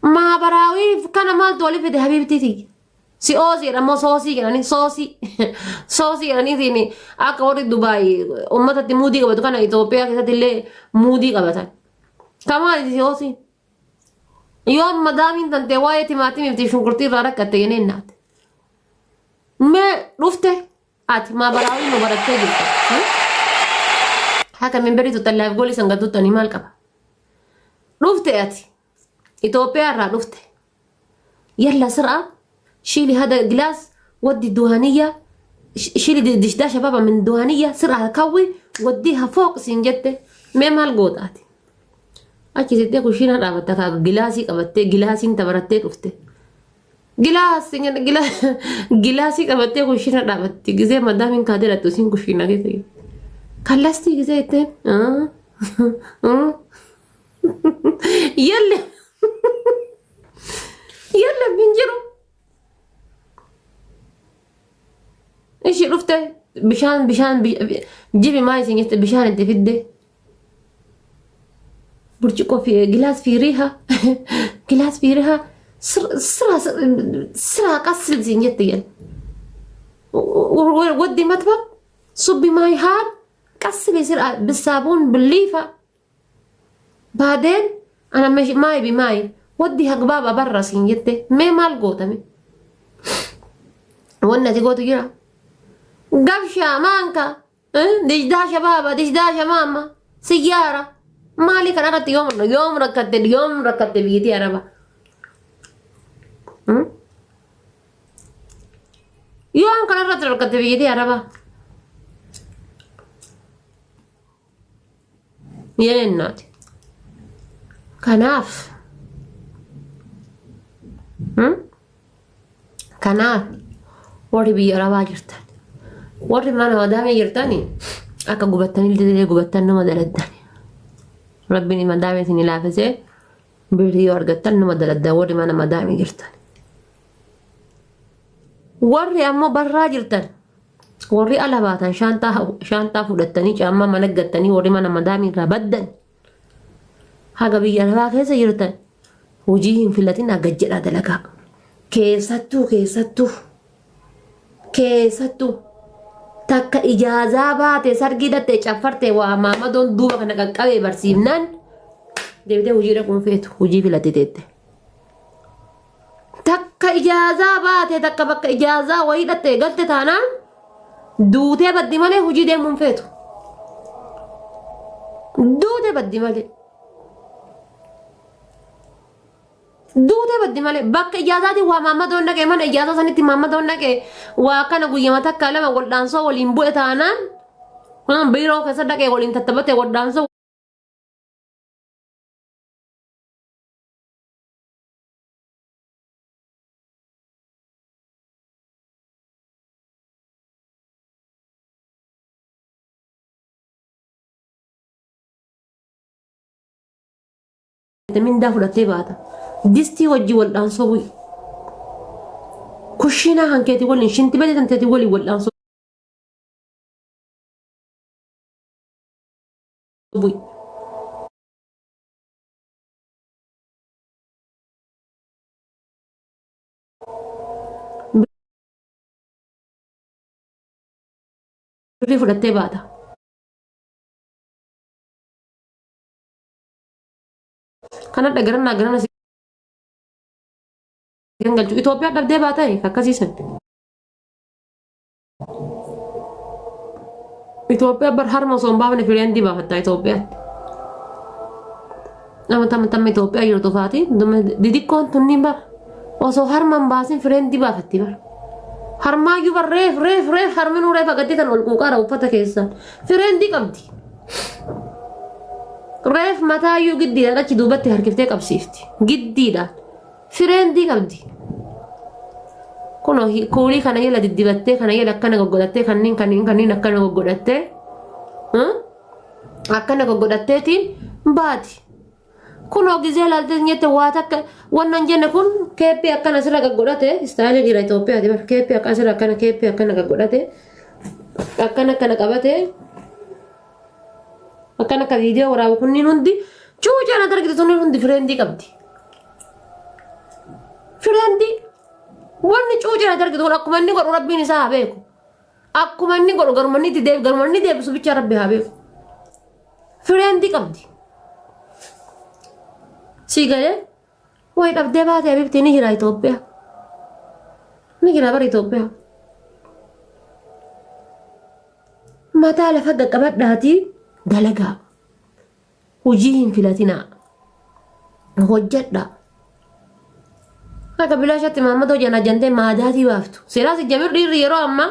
S1: maawaraawi kana maaltu wali fide habiibtiiti si oosii jedhamoo soosii jedhanii soosii jedhaniitiin akka warri Dubaay ummatatti muudii qabatu kana Itoophiyaa keessatti illee muudii qabatan kamaaliiti si oosii yoom madaamiin tantee waa'ee timaatimii fi shunkurtii irraa rakkatte yeneen naate mee dhufte ati maawaraawi nu barattee jirta haka memberi tutallaaf goli sangatutanii maal qaba dhufte ati Itoophiyaa irraa dhufte yalla sir'a shili hada gilaas waddi duhaniyya shili dishdaa shababa min duhaniyya sir'a kawwi waddiha fooq siin jette mee maal gootaati achi sittee kushiina dhaabatta kaa gilaasii qabattee gilaasiin tabarattee dhufte gilaasii qabattee kushiina dhaabatti gisee madaamiin kaatee dhattu siin kushiina keessa kallastii gisee itteen يلا بنجرو ايش رفته بشان جيبي ماي سنجت بشان انت فده برشقو في جلاس في ريحة جلاس في ريحة سرا قصل سنجت يل ودي مطبخ صبي ماي هاد قصلي سرا بالصابون بالليفة بعدين انا مش ماي بماي ودي هقبابة برا سنجته مي مال قوتمي وانا تقوتو جرا قبشة مانكا دشداشة بابا دشداشة ماما سيارة مالي كان أخذت يوم ركضت بيتي يا ربا يوم كان ركضت بيتي يا ربا Yeennaati. Kanaaf warri biyya arabaa jirtan warri mana madaamii jirtanii akka gubattanii illee gubattan nama daladdan. Rabbiin madaamii isin ilaafisee birrii yoo argattan nama daladdan warri mana madaamii jirtan. Warri ammoo barraa jirtan warri ala baatan shaantaa fudhattanii caammaa mana gattanii warri mana madaamii irraa baddan. Haga biyya arabaa keessa jirtan hojii hin filatin akka jedhaa dalagaa. Keessattuu takka ijaazaa baate sargii dhattee caffarte waa maamadoon duuba kana qaqqabee barsiifnaan deebitee hojii dhaquun feetu hojii filatte teette. Takka ijaazaa baate takka bakka ijaazaa wayii dhattee galte taanaan duutee baddi malee hojii deemuun feetu. Duutee baddi malee. Duutee baddi malee bakka ijaazaati waa maammadoon dhaqee mana ijaazaa sanitti maammadoon dhaqee waa kana guyyama takka lama waldhaansoo waliin bu'e taanaan biiroo keessa dhaqee waliin tattabate waldhaansoo mindaa fudhattee baata. Distii hojii waldhaansoo bu'i. Kushiinaa hankeetii waliin shinti badee tanteetii waliin waldhaansoo bu'i. Birrii fudhattee baata. Kana dhagarannaa garana galchu Itoophiyaa dhabdee baatee akkasiisan. Itoophiyaa bar harma osoo hin baafne fireendi baafattaa Itoophiyaatti. Nama tamma Itoophiyaa jirtu faati didikkoon tunniin bar osoo harma hin baasin fireendi baafatti bar. Harmaayyuu bar reef harminuu reef agaddi kan ol quuqaara uffata keessaan fireendi qabdi. Reef mataayyuu giddiidhaan achi duubatti harkiftee qabsiifti. Giddiidhaan fireendi qabdi. Kuno kuulii kana yala diddibattee kana yala akkana goggodattee kanneen akkana goggodattee akkana goggodatteetiin baati. Kuno gizee laaltee nyette waa takka wannan jenne kun keeppii akkana sirra goggodate istaayilii dhiira Itoophiyaati bar keeppii akkana sirra akkana keeppii akkana goggodate akkana qabate akkana akka viidiyoo waraabu kunniin hundi cuucaan ati argitu sunniin hundi fireendi qabdi. Fireendi wanni cuucaan ati argitu kun akkuma inni godhu rabbiin isaa haa beeku. Akkuma inni godhu garumanni deebisu bicha rabbi haa beeku. Fireendi qabdi. Si galee wayi dhabdee baatee abibtii ni jira Itoophiyaa. Ni jira bara Itoophiyaa. Mataa lafa qaqqabadhaatii dalagaa. Hojii hin filatinaa. Hojjedhaa. Akka bilaashatti Maammadoo jana jantee maadaatii baaftu. Seeraas jamir dhiirri yeroo ammaa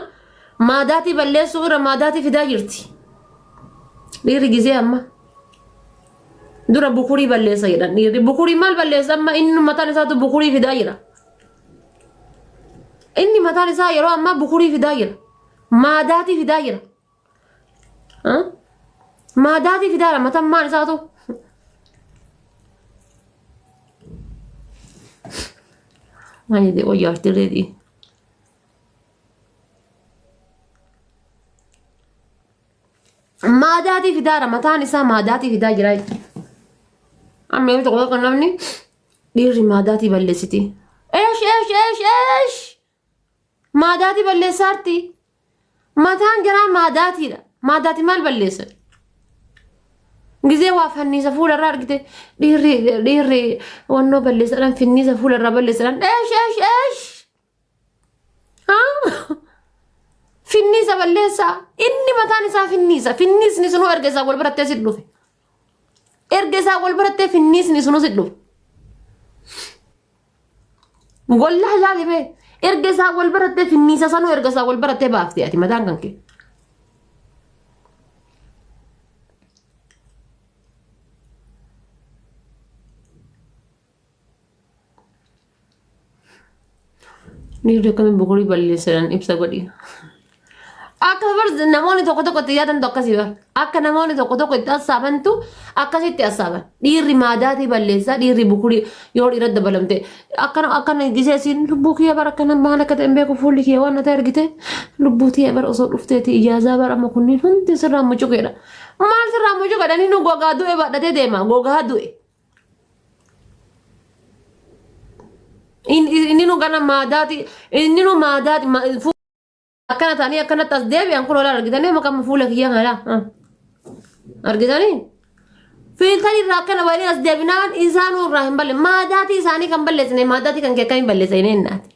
S1: maadaatii balleessuu irra maadaatii fidaa jirti. Dhiirri gisee amma. Dura bukurii balleessa jedhan dhiirri. Bukurii maal balleessa amma inni mataan isaatu bukurii fidaa jira. Inni mataan isaa yeroo ammaa bukurii fidaa jira. Maadaatii fidaa jira. Maadaatii fidaa jira mataan maal isaatu. Mani de oyaashti reedi. Maadaatii fidaara mataan isaa maadaatii fidaa jira. Amma yoo tokko kan namni dhiirri maadaatii balleessiti. Eesh maadaatii balleessaarti. Mataan garaa maadaatiidha. Maadaati maal balleessan? Gizee waa fanniisa fuularraa argite dhiirri wannoo balleessadhaan finniisa fuularraa balleessadhaan eesh finniisa balleessaa inni mataan isaa finniisa finniisni sunuu erga isaa wal barattee sit dhufe erga isaa wal barattee finniisni sunuu sit dhufe wallahi laalime erga isaa wal barattee finniisa sanuu erga isaa wal barattee baaftee ati mataan kan kee. Dhiirri akkamiin bukurii balleessan ibsa godhi. Akka bar namoonni tokko itti yaadan akkasii bar. Akka namoonni tokko itti hassaabantu akkasitti hassaaban. Dhiirri maadaatii balleessaa dhiirri bukurii yoo dhiira dabalamte akkana gisee siin lubbuu kiyya bar akkana maal akka ta'e beeku fuulli kiyya waan ta'e argite lubbuu tiyya bar osoo dhufteeti ijaazaa bar amma kunniin hundi sirraa mucuqeedha. Maal sirraa mucuqeedha inni gogaa du'e baadhatee deema gogaa du'e. Inni nu gana maadaati inni nu maadaati akkana tani akkana tas deebi'an kun wala argitanii makam fuula kiyya ngala argitanii fiiltanii irraa akkana waliin as deebinaan isaanuu irraa hin balle maadaati isaanii kan balleessine maadaati kan kee kan hin balleessine innaati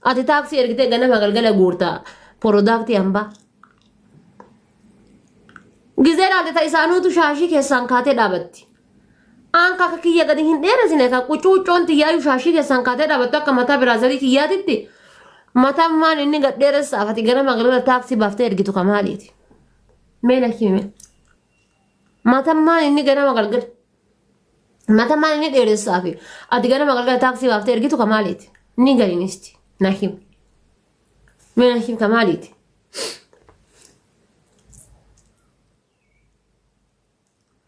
S1: ati taaksii ergitee ganama galgala guurtaa porodaaktii hambaa gizee dhaalteta isaanuutu shaashii keessaan kaatee dhaabatti aan kaka kiyya gadi hin dheeresine ka qucuucoon tiyyaayu shaashii keessaan kaatee dhaabattu akka mataa biraazarii kiyyaatitti mata maan inni gadheeres afati gara magaalaa taaksii baaftee ergitu kamaaliiti meela kime mata maan inni gara magaalaa mata maan inni dheeres afi ati gara magaalaa taaksii baaftee ergitu kamaaliiti ni galinisti nahim meela kim kamaaliiti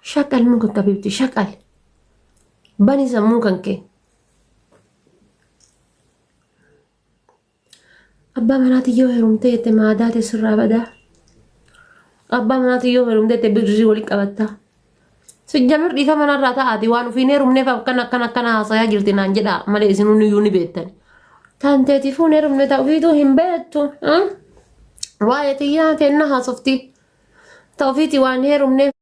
S1: shakal muka kabibti shakal bani sammuu kan kee Abba manati yoo herumte yette maadaate sirraa badaa. Abba manati yoo herumte yette birrii wali qabatta. Sijjamir dhiifa manarraa ta'aati waan ofiin herumneef akkana haasayaa jirti naan jedha malee isin iyyuu ni beektan. Taanteetiif hun herumne ta'u ofiituu hin beektu. Waa'ee xiyyaa kenna haasofti. Ta'u ofiiti waan herumneef.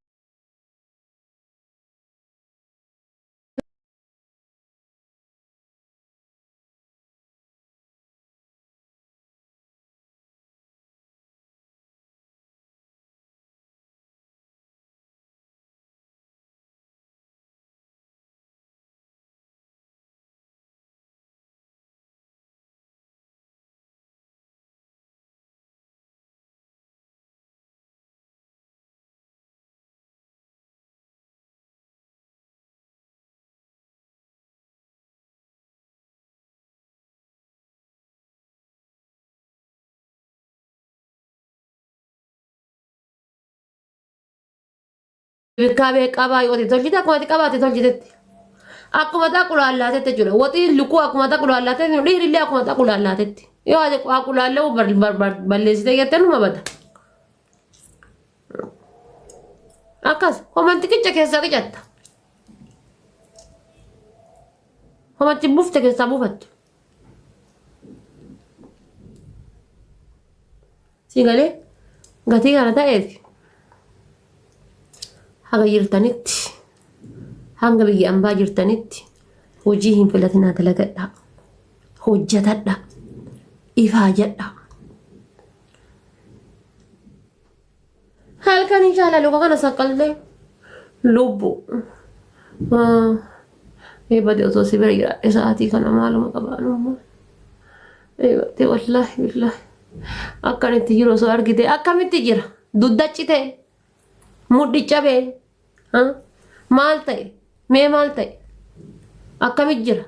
S1: Bikabe qaba yoo tolchite akkuma qabaate tolchitetti akkuma taqulaallatetti jira wati luku akkuma taqulaallatetti dhiirillee akkuma taqulaallatetti yoo ati qulaallee balleessite jettee numa bada akkas homanti kicha keessa qicatta homanti bufte keessa bufattu sigalee gatii kana ta'eeti haga jirtanitti hanga biyya ambaa jirtanitti hojii hin filatinaa dalagadha hojjetadha ifaa jedha halkan inshallah luka kana saqqallee lubbu eebate osoo si bira jiraadhe sa'aatii kana maaluma qabaanumma eebate wallaahi billaahi akkanitti jiru osoo argite akkamitti jira duddachi ta'e mudhicha bee maal ta'e mee maal ta'e akkamit jira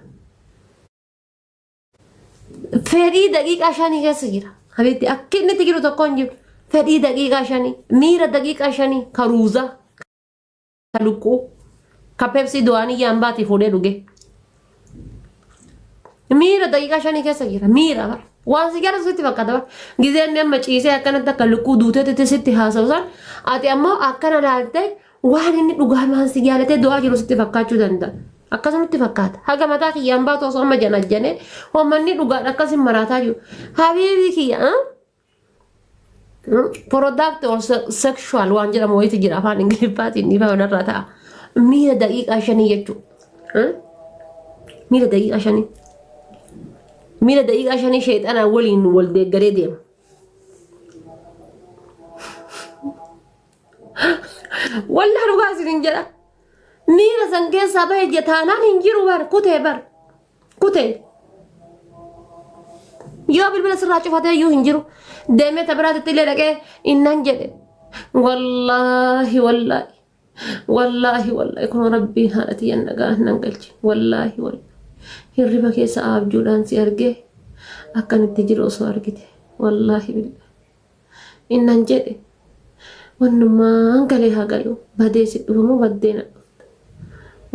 S1: fedhii daqiiqaa 5 keessa jira habiitti akka inni jiru tokko hin jiru fedhii daqiiqaa 5 miira daqiiqaa 5 karuuza kaluqquu ka pepsi du'anii yaambaati fuudhee dhuge miira daqiiqaa 5 keessa jira miira bara waan si gara sitti fakkaata bara gizeen amma ciisee akkanatti akka luqquu duuteetti sitti haasawusan ati ammoo akkana laaltee waan inni dhugaamaan si jaalatee du'aa jiru sitti fakkaachuu danda'a. Akkasumatti fakkaata. Haga mataa kiyyaan baatu osoo amma janajjane hommanni dhugaadha akkasin maraataa jiru. Habiibii kiyya product or sexual waan jedhamu wayiiti jira afaan ingiliffaatiin dhiifa kanarraa ta'a. Miira daqiiqaa 5 jechuudha. Miira daqiiqaa 5. Miira daqiiqaa 5 sheexanaa waliin wal deeggaree deema. Wallah dhugaa isin jedha. Miira san keessaa bahee jetaanaan hin jiru bar kutee bar kutee. Yoo bilbila sirraa cufatee iyyuu hin jiru. Deemee tabiraatitti illee dhaqee innan jedhe. Wallaahi kun rabbiin haadhatii yan dhagaa nan galche. Wallaahi hirriba keessa abjuudhaan si argee akkanatti jiru osoo argite wallahi billah innan jedhe wannumaan galee haa galu badee si dhufamu baddeena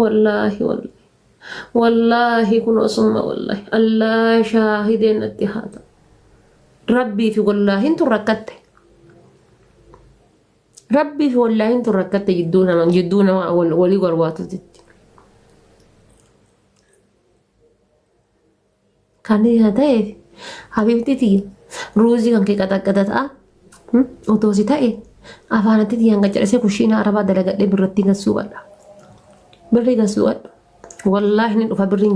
S1: wallahi wallahi wallahi kun osuma wallahi allah shaahideen natti haa ta'u rabbii fi wallahi tun rakkatte rabbii fi wallahi tun rakkatte jidduu nama walii garbaatutti kan yaa ta'e habibtiti ruuzii kan kee qaxaqqaxataa otoo si ta'e afaanatti tiyaan gaccarisee kushiina arabaa dalagadhee birratti gassuu badha birri gassuu badha wallahi ni dhufa birriin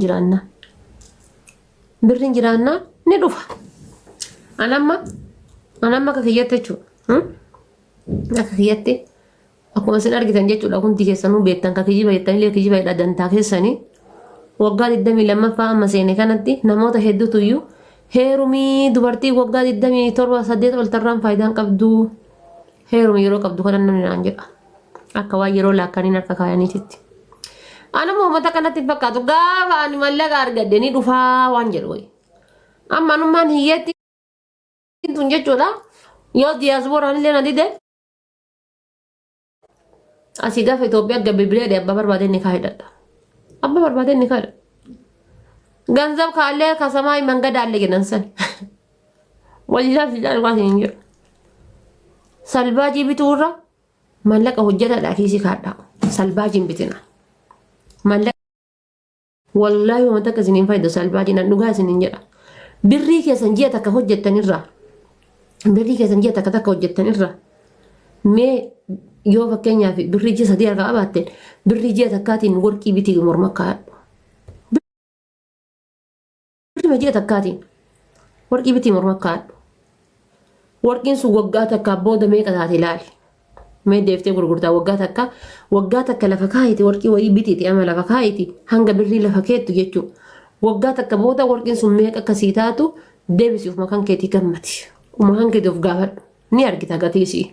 S1: jiraannaa ni dhufa anamma akka kiyyatte jechuudha akka kiyyatte akkuma isin argitan jechuudha hundi keessanuu beektan ka kijiba jettaniillee kijiba jedha dantaa keessanii waggaa 22ffaa amma seene kanatti namoota hedduutu iyyuu heerumii dubartii waggaa 27 ol tarraan faayidaan qabdu heerumii yeroo qabdu kana namni naan jedha akka waan yeroo laakkaniin harka kaayaniititti anuma uummata kanatti fakkaatu gaafa ani mallaqa argadde ni dhufaa waan jedhu wayi amma anummaan hiyyeetti tun jechuudha yoo diyaasbooraan illee na dide asii gaafa Itoophiyaa gabbe bileedhe abbaa barbaadeen ni kaayedhadha abba barbaadeen ni kaayedha ገንዘብ ካለ ከሰማይ መንገድ አለ ገነንሰን ወልላ ፊላል ቋት እንጂ ሰልባጂ ቢቱራ መለቀ ሁጀታ ዳፊሲ ካዳ ሰልባጂን ቢትና መለቀ ወላሂ ወንተ ከዚኒን ፋይዶ ሰልባጂ ነዱጋ ሲንጀራ ብሪ ከሰንጂያ ተከ ሁጀተንራ ብሪ ከሰንጂያ ተከ ሁጀተንራ ሜ ዮ ፈከኛ ፊ ብሪ ጂ ሰዲያ ጋባቴ ብሪ ጂ ተካቲን ወርቂ ቢቲ ሞርመካ Majee takkaatiin warqii bitii morma kaadhu warqiin sun waggaa takka booda meeqa taate ilaali mee deeftee gurgurtaa waggaa takka lafa kaayiti warqii wayii bitiiti ama lafa kaayiti hanga birrii lafa keettu jechuudha waggaa takka booda warqiin sun meeqa akkasii taatu deebisiif makan keetii gammati makan keetii of gaafadhu ni argita gatiisii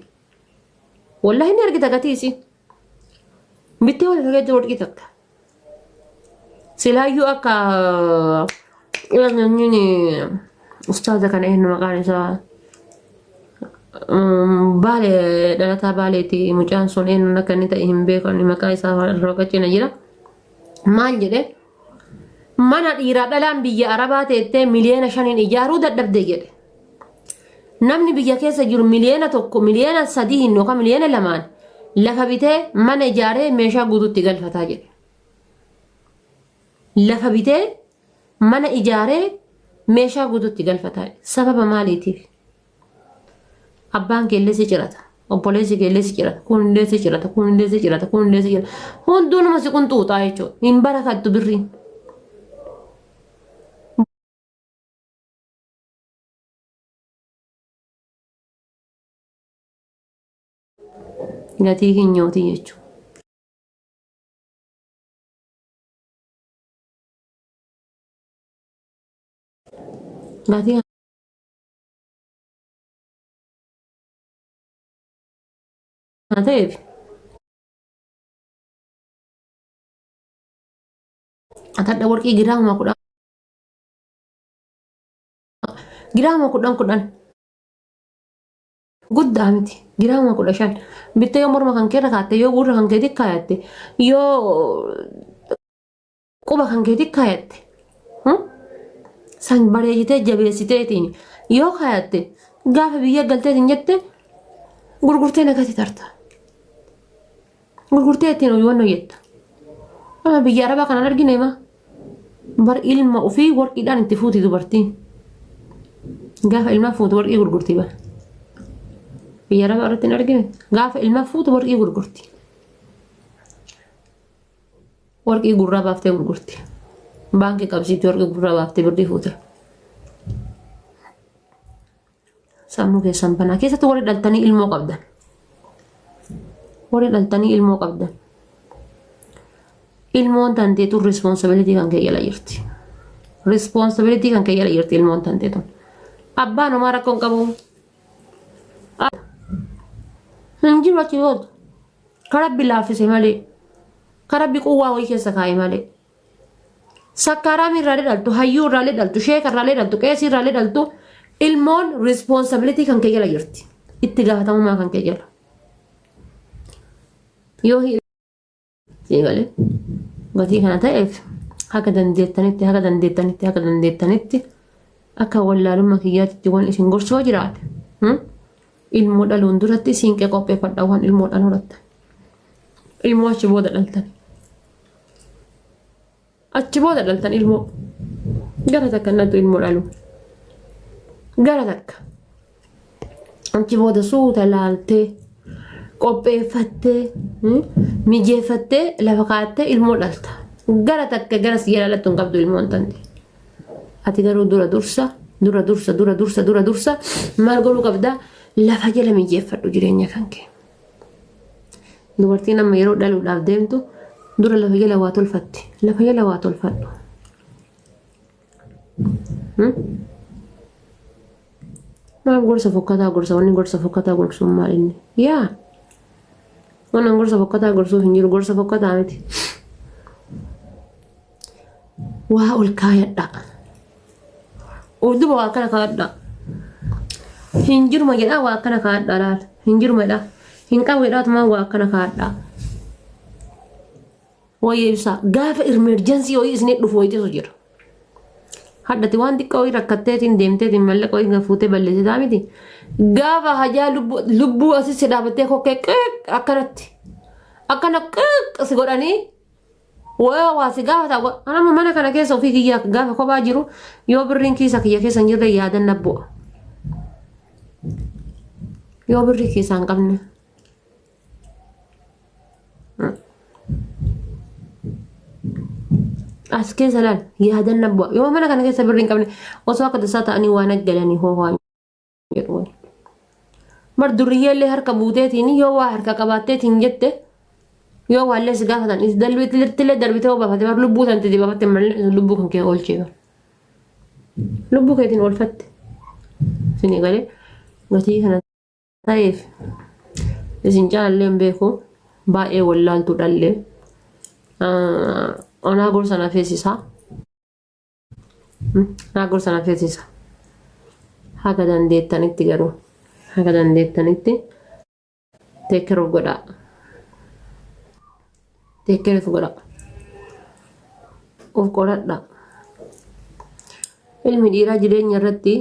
S1: wallahi ni argita gatiisii bittee wal fageetti warqii takka silaayyuu akka يعني أستاذة كان إنه مقالة بالي دلتا بالي تي مجان سون إنه نكن نتاهم بيكون مقالة سافر الرقة نجرا ما نجده ما نتيرا دلام بيجي عربات إتة مليون عشان إيجارو دب ديجده نمني بيجي كيس يجور مليون توكو مليون صديه إنه كم مليون لمان لفبيته ما نجاره مشى قدو تقل فتاجر لفبيته mana ijaaree meeshaa guutuutti galfataa sababa maaliitiif abbaan keellee si cirata obboleessi keellee si cirata kun illee si cirata kun illee si cirata kun illee si cirata hunduu nama si qunxuuxaa jechuudha hin barakattu birriin gatii hinyootii jechuudha. Gatii kana ta'eef atadha warqii giraama kudhan guddaa miti giraama 15 bittee yoo morma kan keerra kaatte yoo gurra kan keetti kaayatte yoo quba kan keetti kaayatte san bareechitee jabeessiteetiin yoo kaayatte gaafa biyya galteetiin jette gurgurtee nagati tarta gurgurtee ittiin hojii jetta ama biyya arabaa kanaan argine ma bar ilma ofii warqiidhaan itti fuuti dubartiin gaafa ilma fuutu warqii gurgurtii bara biyya arabaa irratti hin argine gaafa ilma fuutu warqii gurgurti warqii gurraa baaftee gurgurti baankii qabsiitii warqii gurraa baaftee birrii fuute sammuu keessan banaa keessatti warri dhaltanii ilmoo qabdan ilmoon tanteetu responsibilitii kan kee jala jirti ilmoon tanteetu abbaan homaa rakkoon qabu hin jiru achi yootu karabbi laaffise malee karabbi quwwaa wayii keessa kaa'e malee Sakkaraam irraalee dhaltu, hayyuu irraalee dhaltu, sheeka irraalee dhaltu, qeesii irraalee dhaltu ilmoon responsibility kan kee jala jirti. Itti gaafatamummaa kan kee jala. Yoo eegale gatii kana ta'eef haga dandeettanitti akka wallaalummaa kiyyaatitti waan isin gorsoo jiraate. Ilmoo dhaluun duratti siinqee qopheeffadha waan ilmoo dhaluurratti. Ilmoo achi booda dhaltan. Achi booda dhaltan ilmoo gara takka nattu ilmoo dhalu. Gara takka. Achi booda suuta laaltee qopheeffattee mijeeffattee lafa kaattee ilmoo dhalta. Gara takka gara si yaalattu hin qabdu ilmoon tante. Ati garuu dura dursa maal godhuu qabda lafa jala mijeeffadhu jireenya kan kee. Dubartiin amma yeroo dhaluudhaaf deemtu dura lafa jala waa tolfatti. Lafa jala waa tolfadhu. Maal gorsa fokkataa gorsa wanni gorsa fokkataa gorsuun maal inni? Yaa wannan gorsa fokkataa gorsuuf hin jiru gorsa fokkataa miti. Waa ol kaayadha. Urduba waa kana kaadha. Hin jiruma jedhaa waa kana kaadha laal. Hin jiruma jedhaa. Hin qabu jedhaatumaa waa kana kaadha. Wayii ibsaa gaafa emergency wayii isin dhufu wayiitu jira. Haddati waan xiqqaa wayii rakkatteetiin deemteetiin mallaqa wayii fuutee balleessitaa miti. Gaafa hajaa lubbuu asii dhaabattee kokkee akkanatti. Akkana si godhanii waa si gaafata. Anama mana kana keessa ofii kiyyaa gaafa kophaa jiru yoo birriin kiisa kiyya keessa hin jirre yaadan nabbu'a. Yoo birrii keessaa hin qabne. As keessa laal yaadan nabbu'a. Yoo mana kana keessa birrii hin qabne osoo akka tasaa ta'anii waan aggalanii hoo'aa jedhu. Mar duriyyeellee harka buuteetiin yoo waa harka qabaatteetiin jette yoo waallee si gaafatan dalbiitillee darbitee obaafate bar lubbuu tante dibaafatte malee lubbuu kan kee oolchee lubbuu keetiin oolfatte sinii galee gatii kana ta'eef isin caalallee hin beeku baay'ee wallaaltu dhallee onaa gorsa na feesisaa haga dandeettanitti garuu haga dandeettanitti teekkeroo godhaa. Teekkereef godha. Of qoradha. Ilmi dhiiraa jireenya irratti